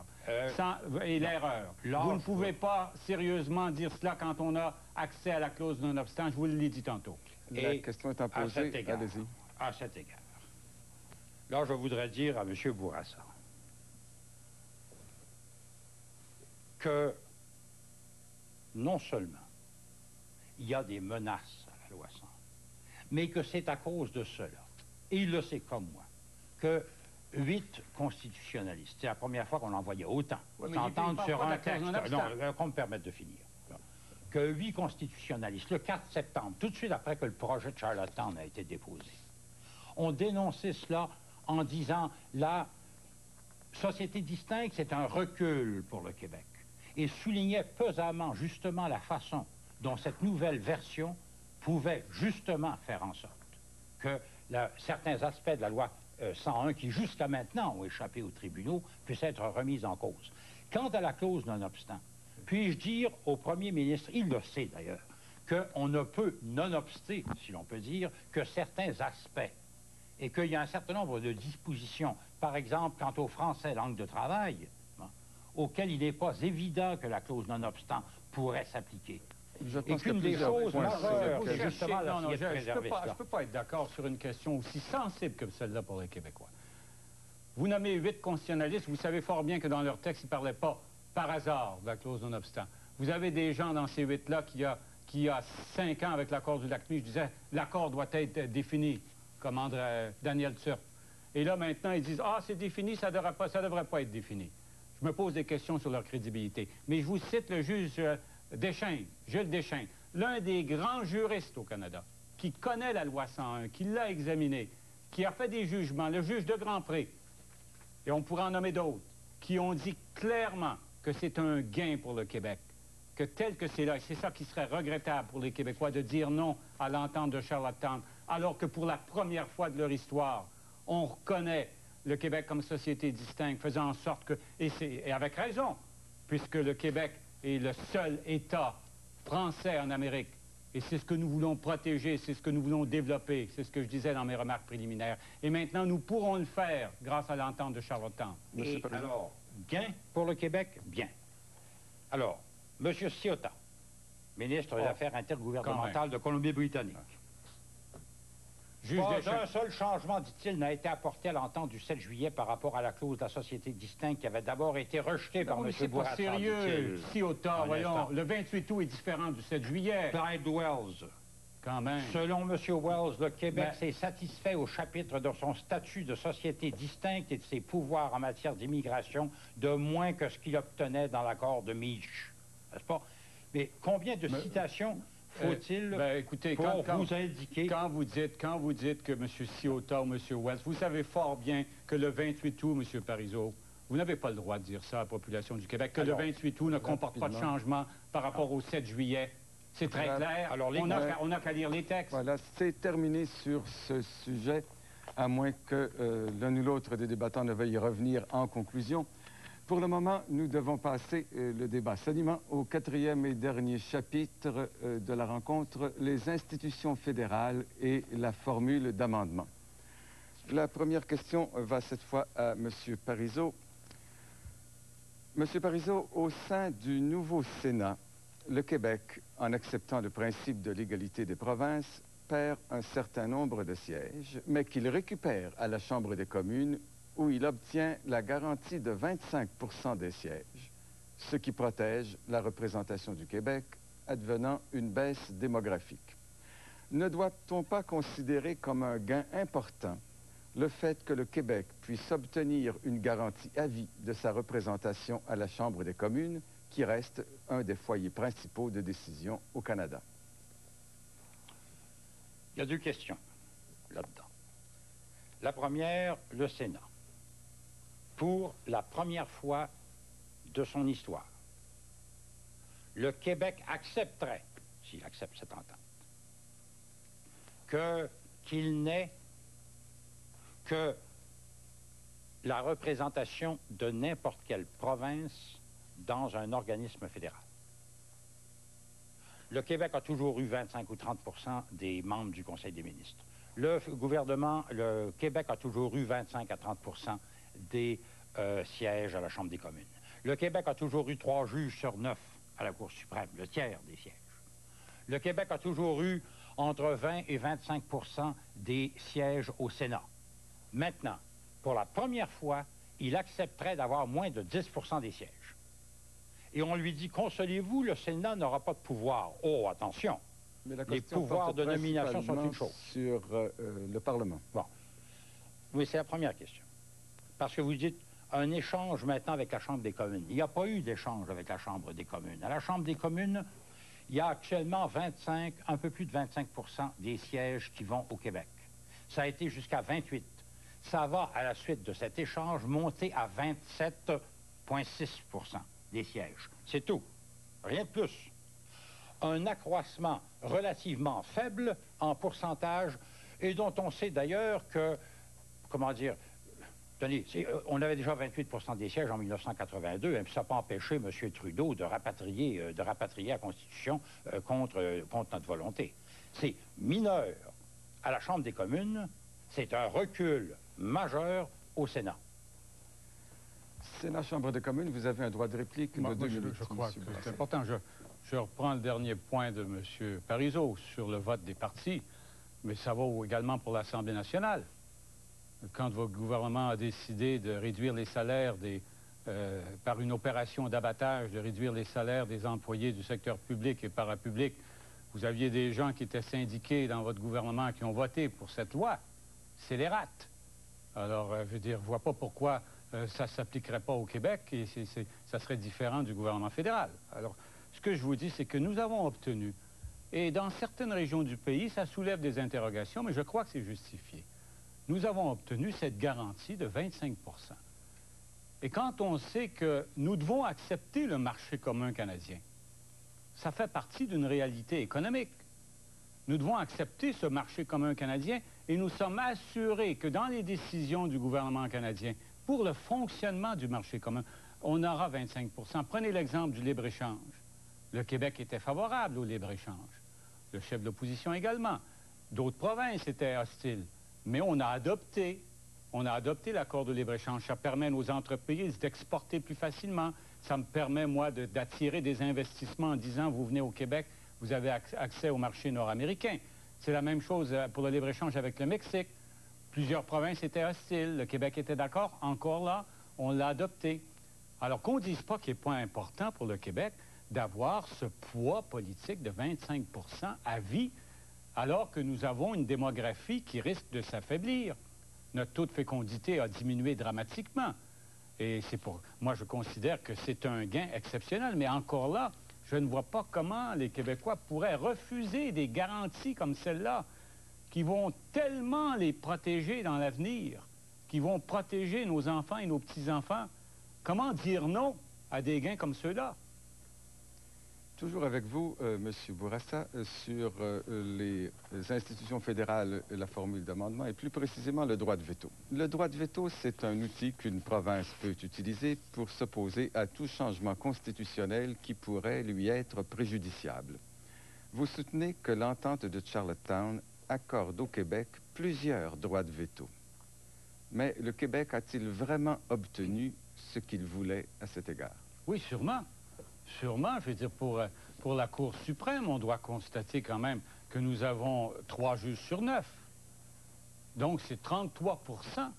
et l'erreur. Vous ne pouvez pas sérieusement dire cela quand on a accès à la clause non-obstant. Je vous l'ai dit tantôt. La question est posée. Allez-y. À cet égard, là, je voudrais dire à M. Bourassa que non seulement il y a des menaces à la loi 101, mais que c'est à cause de cela, et il le sait comme moi, que 8 constitutionnalistes, c'est la première fois qu'on en voyait autant, s'entendre sur un texte, qu'on me permette de finir, que 8 constitutionnalistes, le 4 septembre, tout de suite après que le projet de Charlottetown a été déposé, ont dénoncé cela en disant la société distincte, c'est un recul pour le Québec, et soulignait pesamment justement la façon dont cette nouvelle version pouvait justement faire en sorte que certains aspects de la loi 101 qui jusqu'à maintenant ont échappé aux tribunaux puissent être remis en cause. Quant à la clause non-obstant, puis-je dire au premier ministre, il le sait d'ailleurs, qu'on ne peut non-obster, si l'on peut dire, que certains aspects et qu'il y a un certain nombre de dispositions, par exemple quant au français langue de travail, auxquelles il n'est pas évident que la clause non-obstant pourrait s'appliquer. Et qu'une des choses majeures, justement, je ne peux pas être d'accord sur une question aussi sensible que celle-là pour les Québécois. Vous nommez 8 constitutionnalistes, vous savez fort bien que dans leur texte, ils ne parlaient pas par hasard de la clause non-obstant. Vous avez des gens dans ces 8-là qui, il y a 5 ans, avec l'accord du Lac-Meech, disaient « l'accord doit être défini », comme Daniel Turp. Et là, maintenant, ils disent « ah, c'est défini, ça ne devrait pas être défini ». Je me pose des questions sur leur crédibilité. Mais je vous cite le juge Deschênes, Jules Deschênes, l'un des grands juristes au Canada, qui connaît la loi 101, qui l'a examinée, qui a fait des jugements, le juge de Grand Pré, et on pourrait en nommer d'autres, qui ont dit clairement que c'est un gain pour le Québec, que tel que c'est là, et c'est ça qui serait regrettable pour les Québécois de dire non à l'entente de Charlottetown, alors que pour la première fois de leur histoire, on reconnaît le Québec comme société distincte, faisant en sorte que, et avec raison, puisque le Québec est le seul État français en Amérique, et c'est ce que nous voulons protéger, c'est ce que nous voulons développer, c'est ce que je disais dans mes remarques préliminaires. Et maintenant, nous pourrons le faire grâce à l'entente de Charlottetown. Et alors, gain pour le Québec, bien. Alors, M. Ciotta, ministre des Affaires intergouvernementales de Colombie-Britannique. Pas un seul changement, dit-il, n'a été apporté à l'entente du 7 juillet par rapport à la clause de la société distincte qui avait d'abord été rejetée par M. Bourassa. C'est pas sérieux, Ciotta, voyons. Le 28 août est différent du 7 juillet. Clyde Wells. Quand même. Selon M. Wells, le Québec s'est satisfait au chapitre de son statut de société distincte et de ses pouvoirs en matière d'immigration de moins que ce qu'il obtenait dans l'accord de Meach. N'est-ce pas? Mais combien de citations faut-il écoutez, pour vous indiquer... Quand vous dites que M. Ciotta ou M. Wells, vous savez fort bien que le 28 août, M. Parizeau, vous n'avez pas le droit de dire ça à la population du Québec, que le 28 août ne comporte pas de changement par rapport au 7 juillet. C'est très clair. Alors, on n'a qu'à lire les textes. Voilà, c'est terminé sur ce sujet, à moins que l'un ou l'autre des débattants ne veuille y revenir en conclusion. Pour le moment, nous devons passer le débat s'animant au 4e et dernier chapitre de la rencontre, les institutions fédérales et la formule d'amendement. La première question va cette fois à M. Parizeau. M. Parizeau, au sein du nouveau Sénat, le Québec, en acceptant le principe de l'égalité des provinces, perd un certain nombre de sièges, mais qu'il récupère à la Chambre des communes où il obtient la garantie de 25 % des sièges, ce qui protège la représentation du Québec, advenant une baisse démographique. Ne doit-on pas considérer comme un gain important le fait que le Québec puisse obtenir une garantie à vie de sa représentation à la Chambre des communes, qui reste un des foyers principaux de décision au Canada? Il y a deux questions là-dedans. La première, le Sénat. Pour la première fois de son histoire, le Québec accepterait, s'il accepte cette entente, qu'il n'ait que la représentation de n'importe quelle province dans un organisme fédéral. Le Québec a toujours eu 25 ou 30 % des membres du Conseil des ministres. Le Québec a toujours eu 25 à 30 % des sièges à la Chambre des communes. Le Québec a toujours eu 3 juges sur 9 à la Cour suprême, le tiers des sièges. Le Québec a toujours eu entre 20 et 25 % des sièges au Sénat. Maintenant, pour la première fois, il accepterait d'avoir moins de 10 % des sièges. Et on lui dit, consolez-vous, le Sénat n'aura pas de pouvoir. Oh, attention, les pouvoirs de nomination sont une chose. Sur le Parlement. Bon. Oui, c'est la première question. Parce que vous dites, un échange maintenant avec la Chambre des communes. Il n'y a pas eu d'échange avec la Chambre des communes. À la Chambre des communes, il y a actuellement un peu plus de 25 % des sièges qui vont au Québec. Ça a été jusqu'à 28. Ça va, à la suite de cet échange, monter à 27,6 % des sièges. C'est tout. Rien de plus. Un accroissement relativement faible en pourcentage et dont on sait d'ailleurs que, comment dire, tenez, on avait déjà 28 % des sièges en 1982, et ça n'a pas empêché M. Trudeau de rapatrier la Constitution contre notre volonté. C'est mineur à la Chambre des communes, c'est un recul majeur au Sénat. Sénat, Chambre des communes, vous avez un droit de réplique de 2 minutes. Je crois que c'est important. Je reprends le dernier point de M. Parizeau sur le vote des partis, mais ça vaut également pour l'Assemblée nationale. Quand votre gouvernement a décidé de réduire les salaires par une opération d'abattage, de réduire les salaires des employés du secteur public et parapublic, vous aviez des gens qui étaient syndiqués dans votre gouvernement qui ont voté pour cette loi. C'est les rates. Alors, je veux dire, je ne vois pas pourquoi ça ne s'appliquerait pas au Québec et ça serait différent du gouvernement fédéral. Alors, ce que je vous dis, c'est que nous avons obtenu, et dans certaines régions du pays, ça soulève des interrogations, mais je crois que c'est justifié. Nous avons obtenu cette garantie de 25 %. Et quand on sait que nous devons accepter le marché commun canadien, ça fait partie d'une réalité économique. Nous devons accepter ce marché commun canadien et nous sommes assurés que dans les décisions du gouvernement canadien pour le fonctionnement du marché commun, on aura 25 %. Prenez l'exemple du libre-échange. Le Québec était favorable au libre-échange. Le chef de l'opposition également. D'autres provinces étaient hostiles. Mais on a adopté l'accord de libre-échange. Ça permet à nos entreprises d'exporter plus facilement. Ça me permet, moi, d'attirer des investissements en disant, vous venez au Québec, vous avez accès au marché nord-américain. C'est la même chose pour le libre-échange avec le Mexique. Plusieurs provinces étaient hostiles. Le Québec était d'accord. Encore là, on l'a adopté. Alors qu'on ne dise pas qu'il n'est pas important pour le Québec d'avoir ce poids politique de 25 % à vie, alors que nous avons une démographie qui risque de s'affaiblir. Notre taux de fécondité a diminué dramatiquement. Et moi, je considère que c'est un gain exceptionnel. Mais encore là, je ne vois pas comment les Québécois pourraient refuser des garanties comme celle-là, qui vont tellement les protéger dans l'avenir, qui vont protéger nos enfants et nos petits-enfants. Comment dire non à des gains comme ceux-là? Toujours avec vous, M. Bourassa, sur les institutions fédérales, la formule d'amendement et plus précisément le droit de veto. Le droit de veto, c'est un outil qu'une province peut utiliser pour s'opposer à tout changement constitutionnel qui pourrait lui être préjudiciable. Vous soutenez que l'entente de Charlottetown accorde au Québec plusieurs droits de veto. Mais le Québec a-t-il vraiment obtenu ce qu'il voulait à cet égard? Oui, sûrement. Sûrement, je veux dire, pour la Cour suprême, on doit constater quand même que nous avons 3 juges sur 9. Donc, c'est 33 %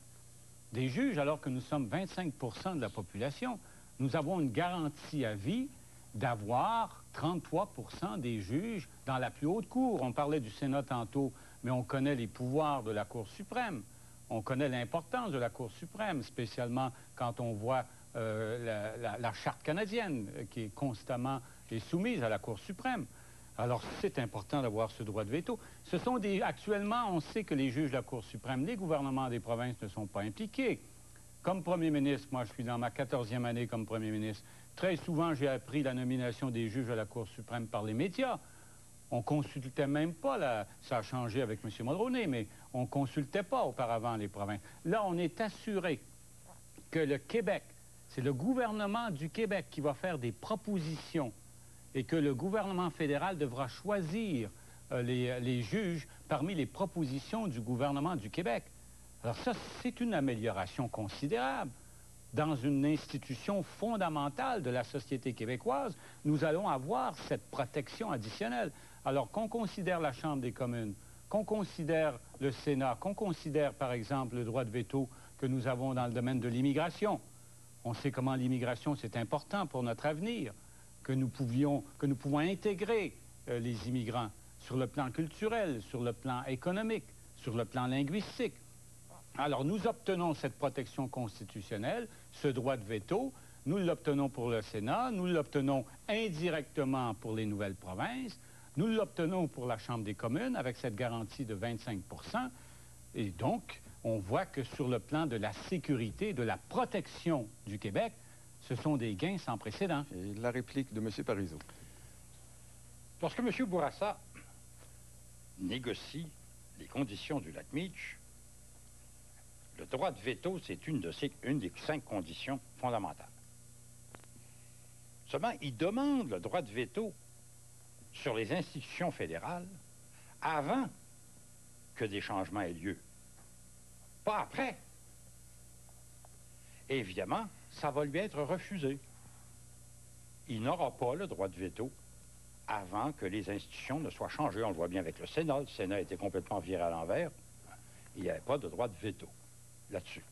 des juges, alors que nous sommes 25 % de la population. Nous avons une garantie à vie d'avoir 33 % des juges dans la plus haute cour. On parlait du Sénat tantôt, mais on connaît les pouvoirs de la Cour suprême. On connaît l'importance de la Cour suprême, spécialement quand on voit la Charte canadienne qui est constamment soumise à la Cour suprême. Alors, c'est important d'avoir ce droit de veto. Actuellement, on sait que les juges de la Cour suprême, les gouvernements des provinces ne sont pas impliqués. Comme premier ministre, moi, je suis dans ma 14e année comme premier ministre. Très souvent, j'ai appris la nomination des juges à la Cour suprême par les médias. On ne consultait même pas, ça a changé avec M. Mulroney, mais on ne consultait pas auparavant les provinces. Là, on est assuré que le Québec, c'est le gouvernement du Québec qui va faire des propositions et que le gouvernement fédéral devra choisir les juges parmi les propositions du gouvernement du Québec. Alors ça, c'est une amélioration considérable. Dans une institution fondamentale de la société québécoise, nous allons avoir cette protection additionnelle. Alors qu'on considère la Chambre des communes, qu'on considère le Sénat, qu'on considère, par exemple, le droit de veto que nous avons dans le domaine de l'immigration. On sait comment l'immigration, c'est important pour notre avenir, que nous pouvons intégrer les immigrants sur le plan culturel, sur le plan économique, sur le plan linguistique. Alors, nous obtenons cette protection constitutionnelle, ce droit de veto. Nous l'obtenons pour le Sénat, nous l'obtenons indirectement pour les nouvelles provinces, nous l'obtenons pour la Chambre des communes avec cette garantie de 25 %. Et donc, on voit que sur le plan de la sécurité, de la protection du Québec, ce sont des gains sans précédent. Et la réplique de M. Parizeau. Lorsque M. Bourassa négocie les conditions du lac Meach, le droit de veto, c'est une des 5 conditions fondamentales. Seulement, il demande le droit de veto sur les institutions fédérales avant que des changements aient lieu. Pas après. Et évidemment, ça va lui être refusé. Il n'aura pas le droit de veto avant que les institutions ne soient changées. On le voit bien avec le Sénat. Le Sénat a été complètement viré à l'envers. Il n'y avait pas de droit de veto là-dessus.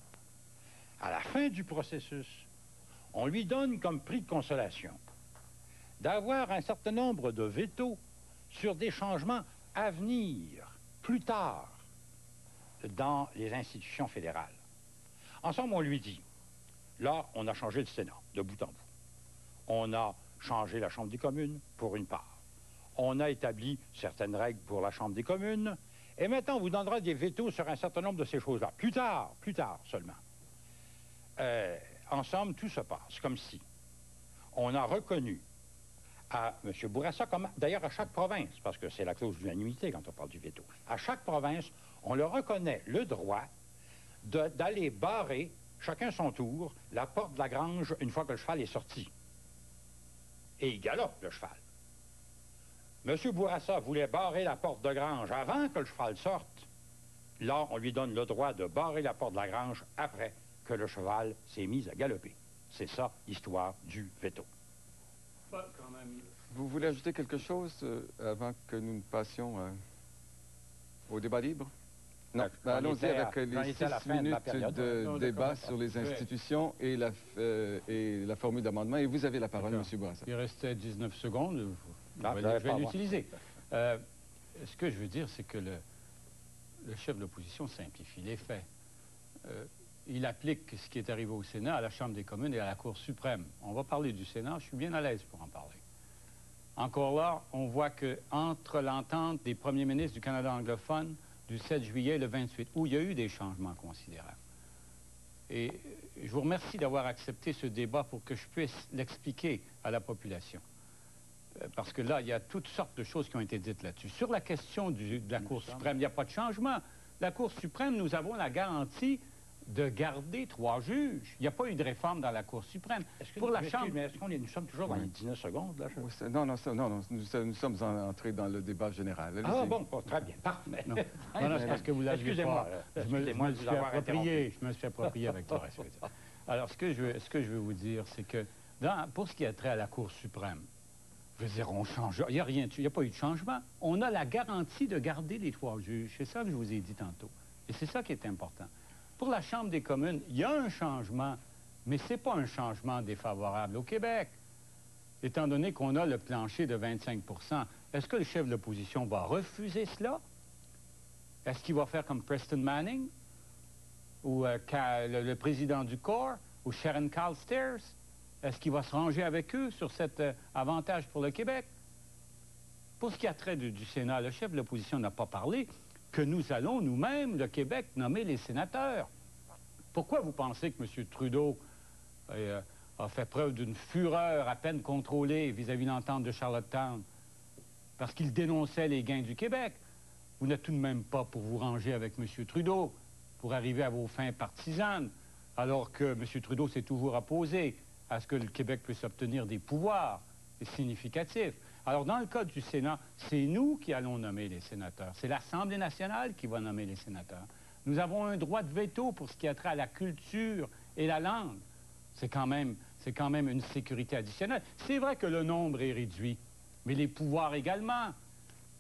À la fin du processus, on lui donne comme prix de consolation d'avoir un certain nombre de vétos sur des changements à venir, plus tard, dans les institutions fédérales. En somme, on lui dit, là, on a changé le Sénat, de bout en bout. On a changé la Chambre des communes, pour une part. On a établi certaines règles pour la Chambre des communes, et maintenant, on vous donnera des vétos sur un certain nombre de ces choses-là. Plus tard seulement. en somme, tout se passe comme si on a reconnu à M. Bourassa, comme d'ailleurs à chaque province, parce que c'est la clause d'unanimité quand on parle du veto, à chaque province, on leur reconnaît le droit d'aller barrer, chacun son tour, la porte de la grange une fois que le cheval est sorti. Et il galope, le cheval. M. Bourassa voulait barrer la porte de grange avant que le cheval sorte. Là, on lui donne le droit de barrer la porte de la grange après que le cheval s'est mis à galoper. C'est ça, l'histoire du veto. Vous voulez ajouter quelque chose avant que nous ne passions au débat libre? Non. Ben, allons-y avec les 6 minutes de débat sur les institutions et la formule d'amendement. Et vous avez la parole, M. Bourassa. Il restait 19 secondes. Je vais l'utiliser. Ce que je veux dire, c'est que le chef de l'opposition simplifie les faits. Il applique ce qui est arrivé au Sénat, à la Chambre des communes et à la Cour suprême. On va parler du Sénat, je suis bien à l'aise pour en parler. Encore là, on voit qu'entre l'entente des premiers ministres du Canada anglophone du 7 juillet et le 28 août, il y a eu des changements considérables. Et je vous remercie d'avoir accepté ce débat pour que je puisse l'expliquer à la population. Parce que là, il y a toutes sortes de choses qui ont été dites là-dessus. Sur la question de la Cour suprême, il n'y a pas de changement. La Cour suprême, nous avons la garantie de garder 3 juges. Il n'y a pas eu de réforme dans la Cour suprême. Pour la Chambre... Mais est-ce qu'on nous sommes toujours dans les 19 secondes, là? Non, nous sommes entrés dans le débat général. Ah bon, très bien, parfait. Non, c'est parce que vous l'aviez pas. Je me suis approprié avec le respect. Alors, ce que je veux vous dire, c'est que pour ce qui a trait à la Cour suprême, je veux dire, on change. Il n'y a pas eu de changement. On a la garantie de garder les 3 juges. C'est ça que je vous ai dit tantôt. Et c'est ça qui est important. Pour la Chambre des communes, il y a un changement, mais ce n'est pas un changement défavorable au Québec. Étant donné qu'on a le plancher de 25 %, est-ce que le chef de l'opposition va refuser cela? Est-ce qu'il va faire comme Preston Manning ou le président du corps ou Sharon Carstairs? Est-ce qu'il va se ranger avec eux sur cet avantage pour le Québec? Pour ce qui a trait du Sénat, le chef de l'opposition n'a pas parlé que nous allons nous-mêmes, le Québec, nommer les sénateurs. Pourquoi vous pensez que M. Trudeau a fait preuve d'une fureur à peine contrôlée vis-à-vis de l'entente de Charlottetown? Parce qu'il dénonçait les gains du Québec. Vous n'êtes tout de même pas pour vous ranger avec M. Trudeau, pour arriver à vos fins partisanes, alors que M. Trudeau s'est toujours opposé à ce que le Québec puisse obtenir des pouvoirs significatifs. Alors, dans le cas du Sénat, c'est nous qui allons nommer les sénateurs. C'est l'Assemblée nationale qui va nommer les sénateurs. Nous avons un droit de veto pour ce qui a trait à la culture et la langue. C'est quand même une sécurité additionnelle. C'est vrai que le nombre est réduit, mais les pouvoirs également.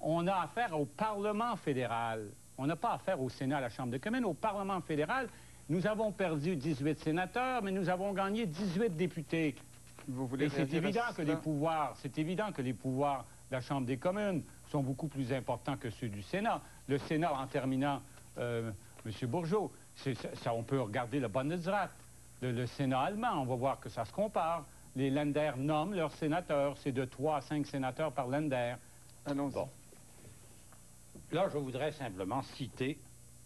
On a affaire au Parlement fédéral. On n'a pas affaire au Sénat, à la Chambre des communes. Au Parlement fédéral, nous avons perdu 18 sénateurs, mais nous avons gagné 18 députés. Et c'est évident que les pouvoirs de la Chambre des communes sont beaucoup plus importants que ceux du Sénat. Le Sénat, en terminant, M. Bourgeot, on peut regarder le Bundesrat, le Sénat allemand, on va voir que ça se compare. Les Länder nomment leurs sénateurs, c'est de 3 à 5 sénateurs par Länder. Allons-y. Bon. Là, je voudrais simplement citer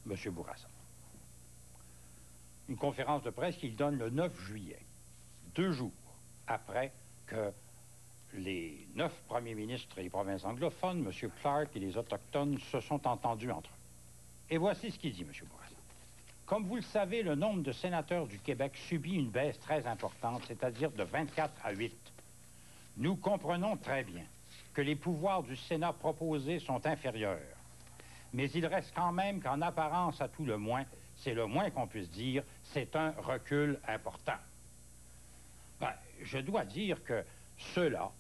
M. Bourassa. Une conférence de presse qu'il donne le 9 juillet, 2 jours après que les 9 premiers ministres des provinces anglophones, M. Clark et les Autochtones, se sont entendus entre eux. Et voici ce qu'il dit, M. Bourassa. Comme vous le savez, le nombre de sénateurs du Québec subit une baisse très importante, c'est-à-dire de 24 à 8. Nous comprenons très bien que les pouvoirs du Sénat proposés sont inférieurs. Mais il reste quand même qu'en apparence, à tout le moins, c'est le moins qu'on puisse dire, c'est un recul important. Ben, je dois dire que cela,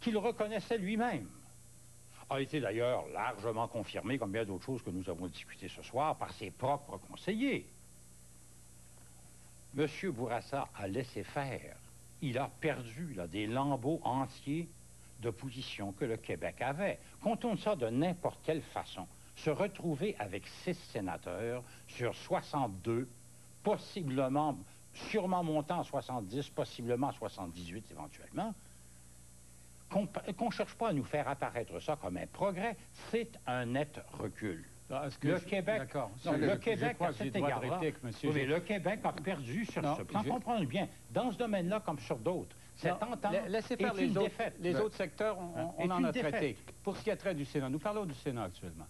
qu'il reconnaissait lui-même, a été d'ailleurs largement confirmé, comme bien d'autres choses que nous avons discutées ce soir, par ses propres conseillers. M. Bourassa a laissé faire. Il a perdu là, des lambeaux entiers de positions que le Québec avait. Comptons ça de n'importe quelle façon. Se retrouver avec 6 sénateurs sur 62, possiblement, sûrement montant à 70, possiblement à 78 éventuellement, qu'on ne cherche pas à nous faire apparaître ça comme un progrès, c'est un net recul. Le Québec, d'accord. non, le Québec, à cet égard-là, monsieur. Oui, mais le Québec a perdu sur ce plan. Comprenez bien, dans ce domaine-là comme sur d'autres, cette entente laissez faire est une défaite. Les autres secteurs, on en a traité. Pour ce qui a trait du Sénat, nous parlons du Sénat actuellement.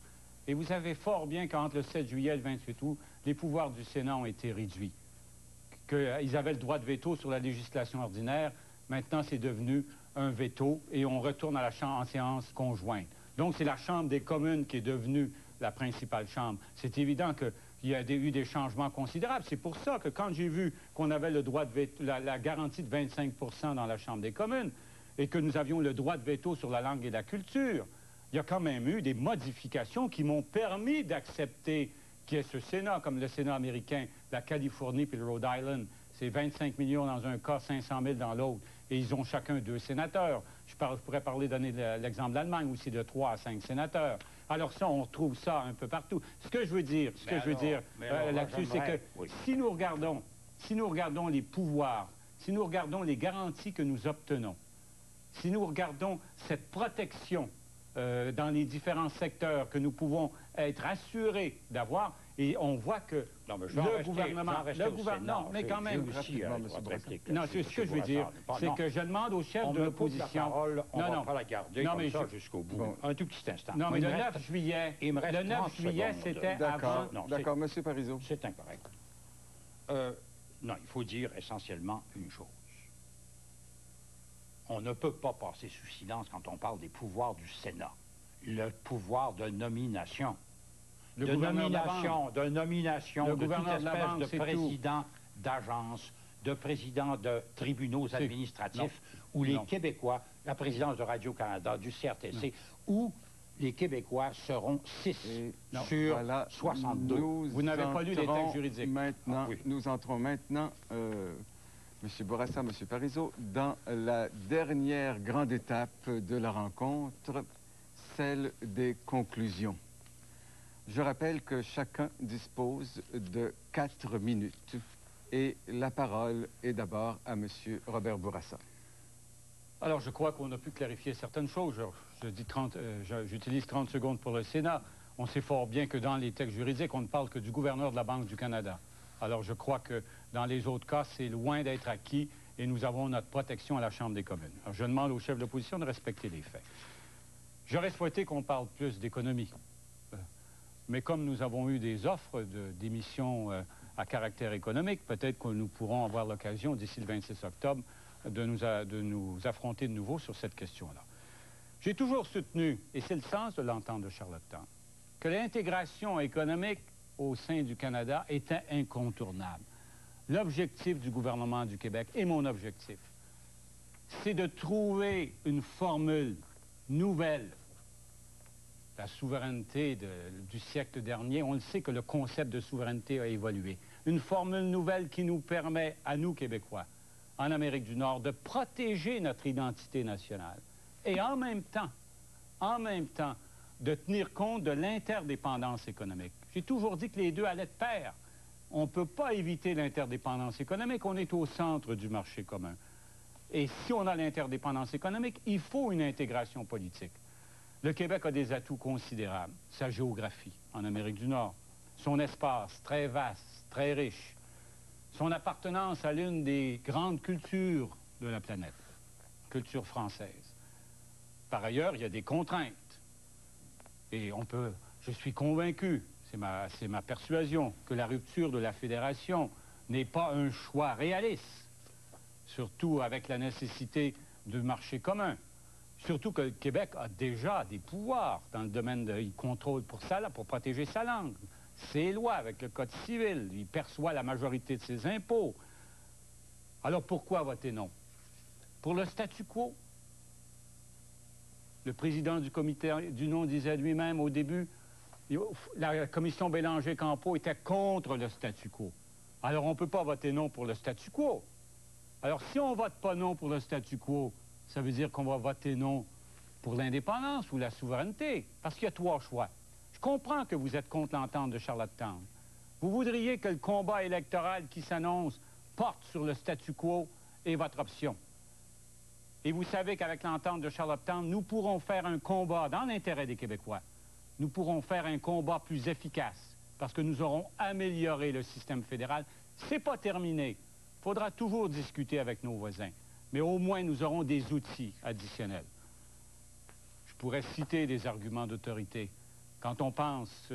Et vous savez fort bien qu'entre le 7 juillet et le 28 août, les pouvoirs du Sénat ont été réduits. Qu'ils avaient le droit de veto sur la législation ordinaire. Maintenant, c'est devenu un veto et on retourne à la Chambre en séance conjointe. Donc, c'est la Chambre des communes qui est devenue la principale chambre. C'est évident qu'il y a eu des changements considérables. C'est pour ça que quand j'ai vu qu'on avait le droit de veto, la garantie de 25 % dans la Chambre des communes et que nous avions le droit de veto sur la langue et la culture, il y a quand même eu des modifications qui m'ont permis d'accepter qu'il y ait ce Sénat, comme le Sénat américain, la Californie puis le Rhode Island. C'est 25 millions dans un cas, 500 000 dans l'autre. Et ils ont chacun 2 sénateurs. Je pourrais donner l'exemple de l'Allemagne, où c'est de 3 à 5 sénateurs. Alors ça, on retrouve ça un peu partout. Ce que je veux dire là-dessus, c'est que si nous regardons les pouvoirs, si nous regardons les garanties que nous obtenons, si nous regardons cette protection dans les différents secteurs que nous pouvons être assurés d'avoir, et on voit que le gouvernement, mais quand même, non, ce que je veux dire, c'est que je demande au chef de l'opposition, on va pas la garder comme ça jusqu'au bout. Un tout petit instant. Non, mais le 9 juillet, c'était avant. D'accord, M. Parizeau. C'est incorrect. Non, il faut dire essentiellement une chose. On ne peut pas passer sous silence quand on parle des pouvoirs du Sénat. Le pouvoir de nomination. De nomination de toute espèce de président d'agence, de président de tribunaux administratifs, où les Québécois, la présidence de Radio-Canada, du CRTC, où les Québécois seront 6 sur 62. Vous n'avez pas lu les textes juridiques. Maintenant, nous entrons maintenant, M. Bourassa, M. Parizeau, dans la dernière grande étape de la rencontre, celle des conclusions. Je rappelle que chacun dispose de 4 minutes et la parole est d'abord à M. Robert Bourassa. Alors, je crois qu'on a pu clarifier certaines choses. J'utilise 30 secondes pour le Sénat. On sait fort bien que dans les textes juridiques, on ne parle que du gouverneur de la Banque du Canada. Alors, je crois que dans les autres cas, c'est loin d'être acquis et nous avons notre protection à la Chambre des communes. Alors, je demande au chef de l'opposition de respecter les faits. J'aurais souhaité qu'on parle plus d'économie. Mais comme nous avons eu des offres d'émissions à caractère économique, peut-être que nous pourrons avoir l'occasion, d'ici le 26 octobre, de nous affronter de nouveau sur cette question-là. J'ai toujours soutenu, et c'est le sens de l'entente de Charlottetown, que l'intégration économique au sein du Canada était incontournable. L'objectif du gouvernement du Québec, et mon objectif, c'est de trouver une formule nouvelle. La souveraineté du siècle dernier, on le sait que le concept de souveraineté a évolué. Une formule nouvelle qui nous permet, à nous Québécois, en Amérique du Nord, de protéger notre identité nationale. Et en même temps, de tenir compte de l'interdépendance économique. J'ai toujours dit que les deux allaient de pair. On ne peut pas éviter l'interdépendance économique, on est au centre du marché commun. Et si on a l'interdépendance économique, il faut une intégration politique. Le Québec a des atouts considérables. Sa géographie en Amérique du Nord, son espace très vaste, très riche, son appartenance à l'une des grandes cultures de la planète, culture française. Par ailleurs, il y a des contraintes. Et je suis convaincu, c'est ma persuasion, que la rupture de la fédération n'est pas un choix réaliste, surtout avec la nécessité du marché commun. Surtout que le Québec a déjà des pouvoirs dans le domaine il contrôle pour protéger sa langue, ses lois avec le Code civil, il perçoit la majorité de ses impôts. Alors pourquoi voter non? Pour le statu quo? Le président du comité du non disait lui-même au début, la commission Bélanger-Campeau était contre le statu quo. Alors on ne peut pas voter non pour le statu quo. Alors si on ne vote pas non pour le statu quo, ça veut dire qu'on va voter non pour l'indépendance ou la souveraineté, parce qu'il y a 3 choix. Je comprends que vous êtes contre l'entente de Charlottetown. Vous voudriez que le combat électoral qui s'annonce porte sur le statu quo et votre option. Et vous savez qu'avec l'entente de Charlottetown, nous pourrons faire un combat dans l'intérêt des Québécois. nous pourrons faire un combat plus efficace parce que nous aurons amélioré le système fédéral. C'est pas terminé. Il faudra toujours discuter avec nos voisins, mais au moins nous aurons des outils additionnels. Je pourrais citer des arguments d'autorité. Quand on pense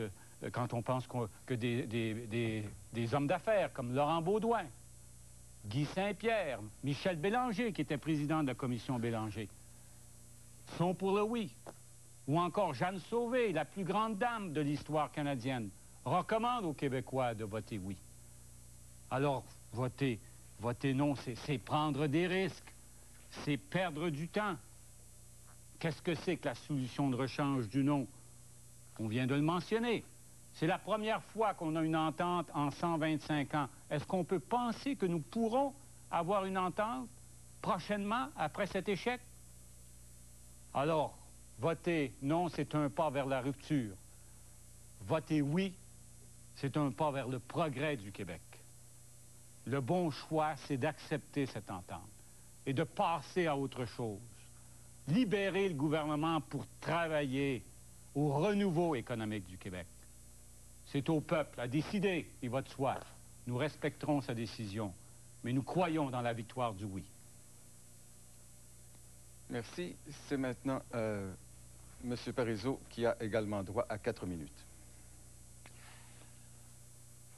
que des hommes d'affaires comme Laurent Baudouin, Guy Saint-Pierre, Michel Bélanger, qui était président de la commission Bélanger, sont pour le oui. Ou encore Jeanne Sauvé, la plus grande dame de l'histoire canadienne, recommande aux Québécois de voter oui. Alors, voter non, c'est prendre des risques, c'est perdre du temps. Qu'est-ce que c'est que la solution de rechange du non? On vient de le mentionner. C'est la première fois qu'on a une entente en 125 ans. Est-ce qu'on peut penser que nous pourrons avoir une entente prochainement après cet échec? Alors, voter non, c'est un pas vers la rupture. Voter oui, c'est un pas vers le progrès du Québec. Le bon choix, c'est d'accepter cette entente et de passer à autre chose. Libérer le gouvernement pour travailler au renouveau économique du Québec. C'est au peuple à décider, il va de soi. Nous respecterons sa décision, mais nous croyons dans la victoire du oui. Merci. C'est maintenant M. Parizeau qui a également droit à 4 minutes.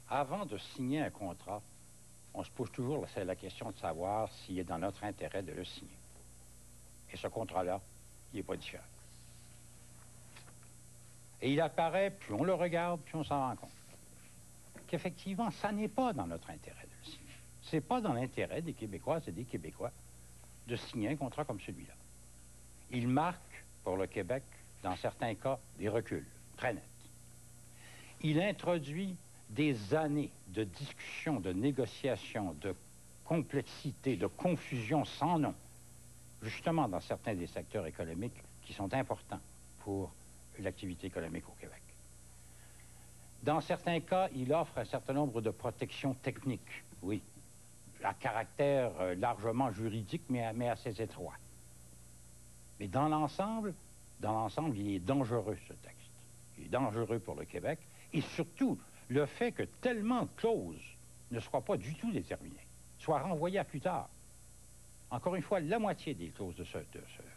Avant de signer un contrat, on se pose toujours la question de savoir s'il est dans notre intérêt de le signer. Et ce contrat-là, il n'est pas différent. Et il apparaît, plus on le regarde, plus on s'en rend compte, qu'effectivement, ça n'est pas dans notre intérêt de le signer. Ce n'est pas dans l'intérêt des Québécoises et des Québécois de signer un contrat comme celui-là. Il marque, pour le Québec, dans certains cas, des reculs très nets. Il introduit des années de discussion, de négociation, de complexité, de confusion sans nom, justement dans certains des secteurs économiques qui sont importants pour l'activité économique au Québec. Dans certains cas, il offre un certain nombre de protections techniques, oui, à caractère largement juridique, mais assez étroit. Mais dans l'ensemble, il est dangereux, ce texte. Il est dangereux pour le Québec, et surtout, le fait que tellement de clauses ne soient pas du tout déterminées, soient renvoyées à plus tard. Encore une fois, la moitié des clauses de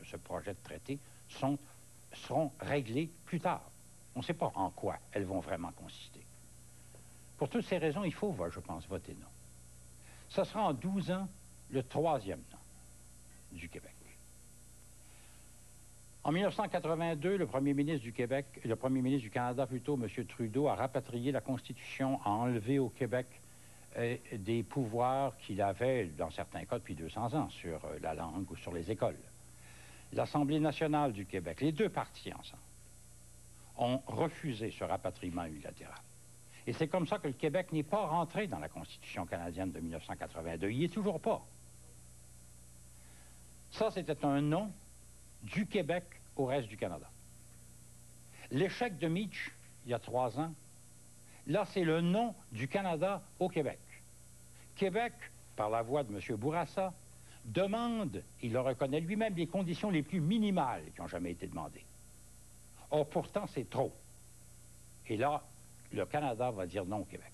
ce projet de traité seront réglées plus tard. On ne sait pas en quoi elles vont vraiment consister. Pour toutes ces raisons, il faut, je pense, voter non. Ça sera en 12 ans le 3e non du Québec. En 1982, le premier ministre du Canada, plutôt, M. Trudeau, a rapatrié la Constitution, a enlevé au Québec des pouvoirs qu'il avait, dans certains cas, depuis 200 ans, sur la langue ou sur les écoles. L'Assemblée nationale du Québec, les deux partis ensemble, ont refusé ce rapatriement unilatéral. Et c'est comme ça que le Québec n'est pas rentré dans la Constitution canadienne de 1982. Il n'y est toujours pas. Ça, c'était un non du Québec au reste du Canada. L'échec de Meach, il y a 3 ans, là, c'est le non du Canada au Québec. Québec, par la voix de M. Bourassa, demande, il le reconnaît lui-même, les conditions les plus minimales qui n'ont jamais été demandées. Or, pourtant, c'est trop. Et là, le Canada va dire non au Québec.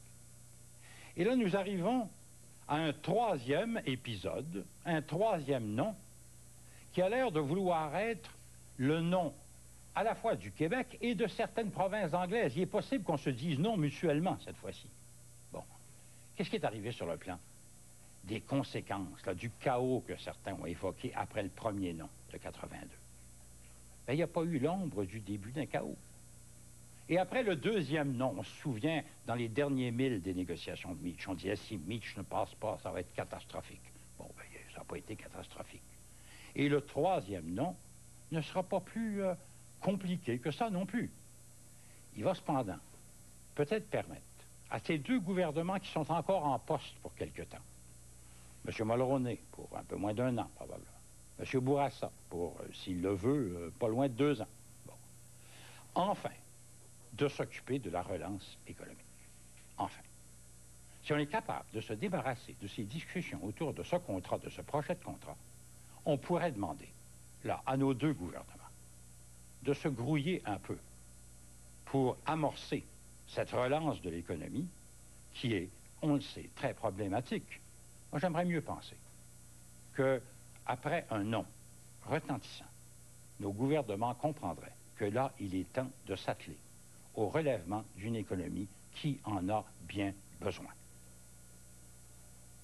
Et là, nous arrivons à un 3e épisode, un 3e non, qui a l'air de vouloir être le non à la fois du Québec et de certaines provinces anglaises. Il est possible qu'on se dise non mutuellement cette fois-ci. Bon. Qu'est-ce qui est arrivé sur le plan des conséquences, là, du chaos que certains ont évoqué après le premier non de 82? Bien, il n'y a pas eu l'ombre du début d'un chaos. Et après le 2e non, on se souvient, dans les derniers milles des négociations de Meach, on disait si Meach ne passe pas, ça va être catastrophique. Bon, bien, ça n'a pas été catastrophique. Et le 3e non ne sera pas plus compliqué que ça non plus. Il va cependant peut-être permettre à ces deux gouvernements qui sont encore en poste pour quelque temps, M. Mulroney pour un peu moins d'1 an probablement, M. Bourassa pour, s'il le veut, pas loin de 2 ans. Bon. Enfin, de s'occuper de la relance économique. Enfin. Si on est capable de se débarrasser de ces discussions autour de ce contrat, de ce projet de contrat, on pourrait demander, là, à nos deux gouvernements, de se grouiller un peu pour amorcer cette relance de l'économie qui est, on le sait, très problématique. Moi, j'aimerais mieux penser qu'après un non retentissant, nos gouvernements comprendraient que là, il est temps de s'atteler au relèvement d'une économie qui en a bien besoin.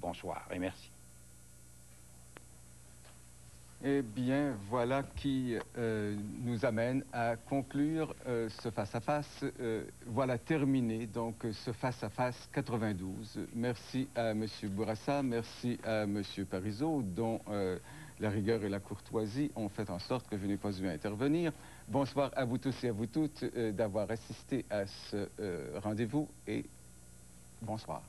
Bonsoir et merci. Eh bien, voilà qui nous amène à conclure ce face-à-face. Voilà terminé, donc, ce face-à-face 92. Merci à M. Bourassa, merci à M. Parizeau, dont la rigueur et la courtoisie ont fait en sorte que je n'ai pas eu à intervenir. Bonsoir à vous tous et à vous toutes d'avoir assisté à ce rendez-vous et bonsoir.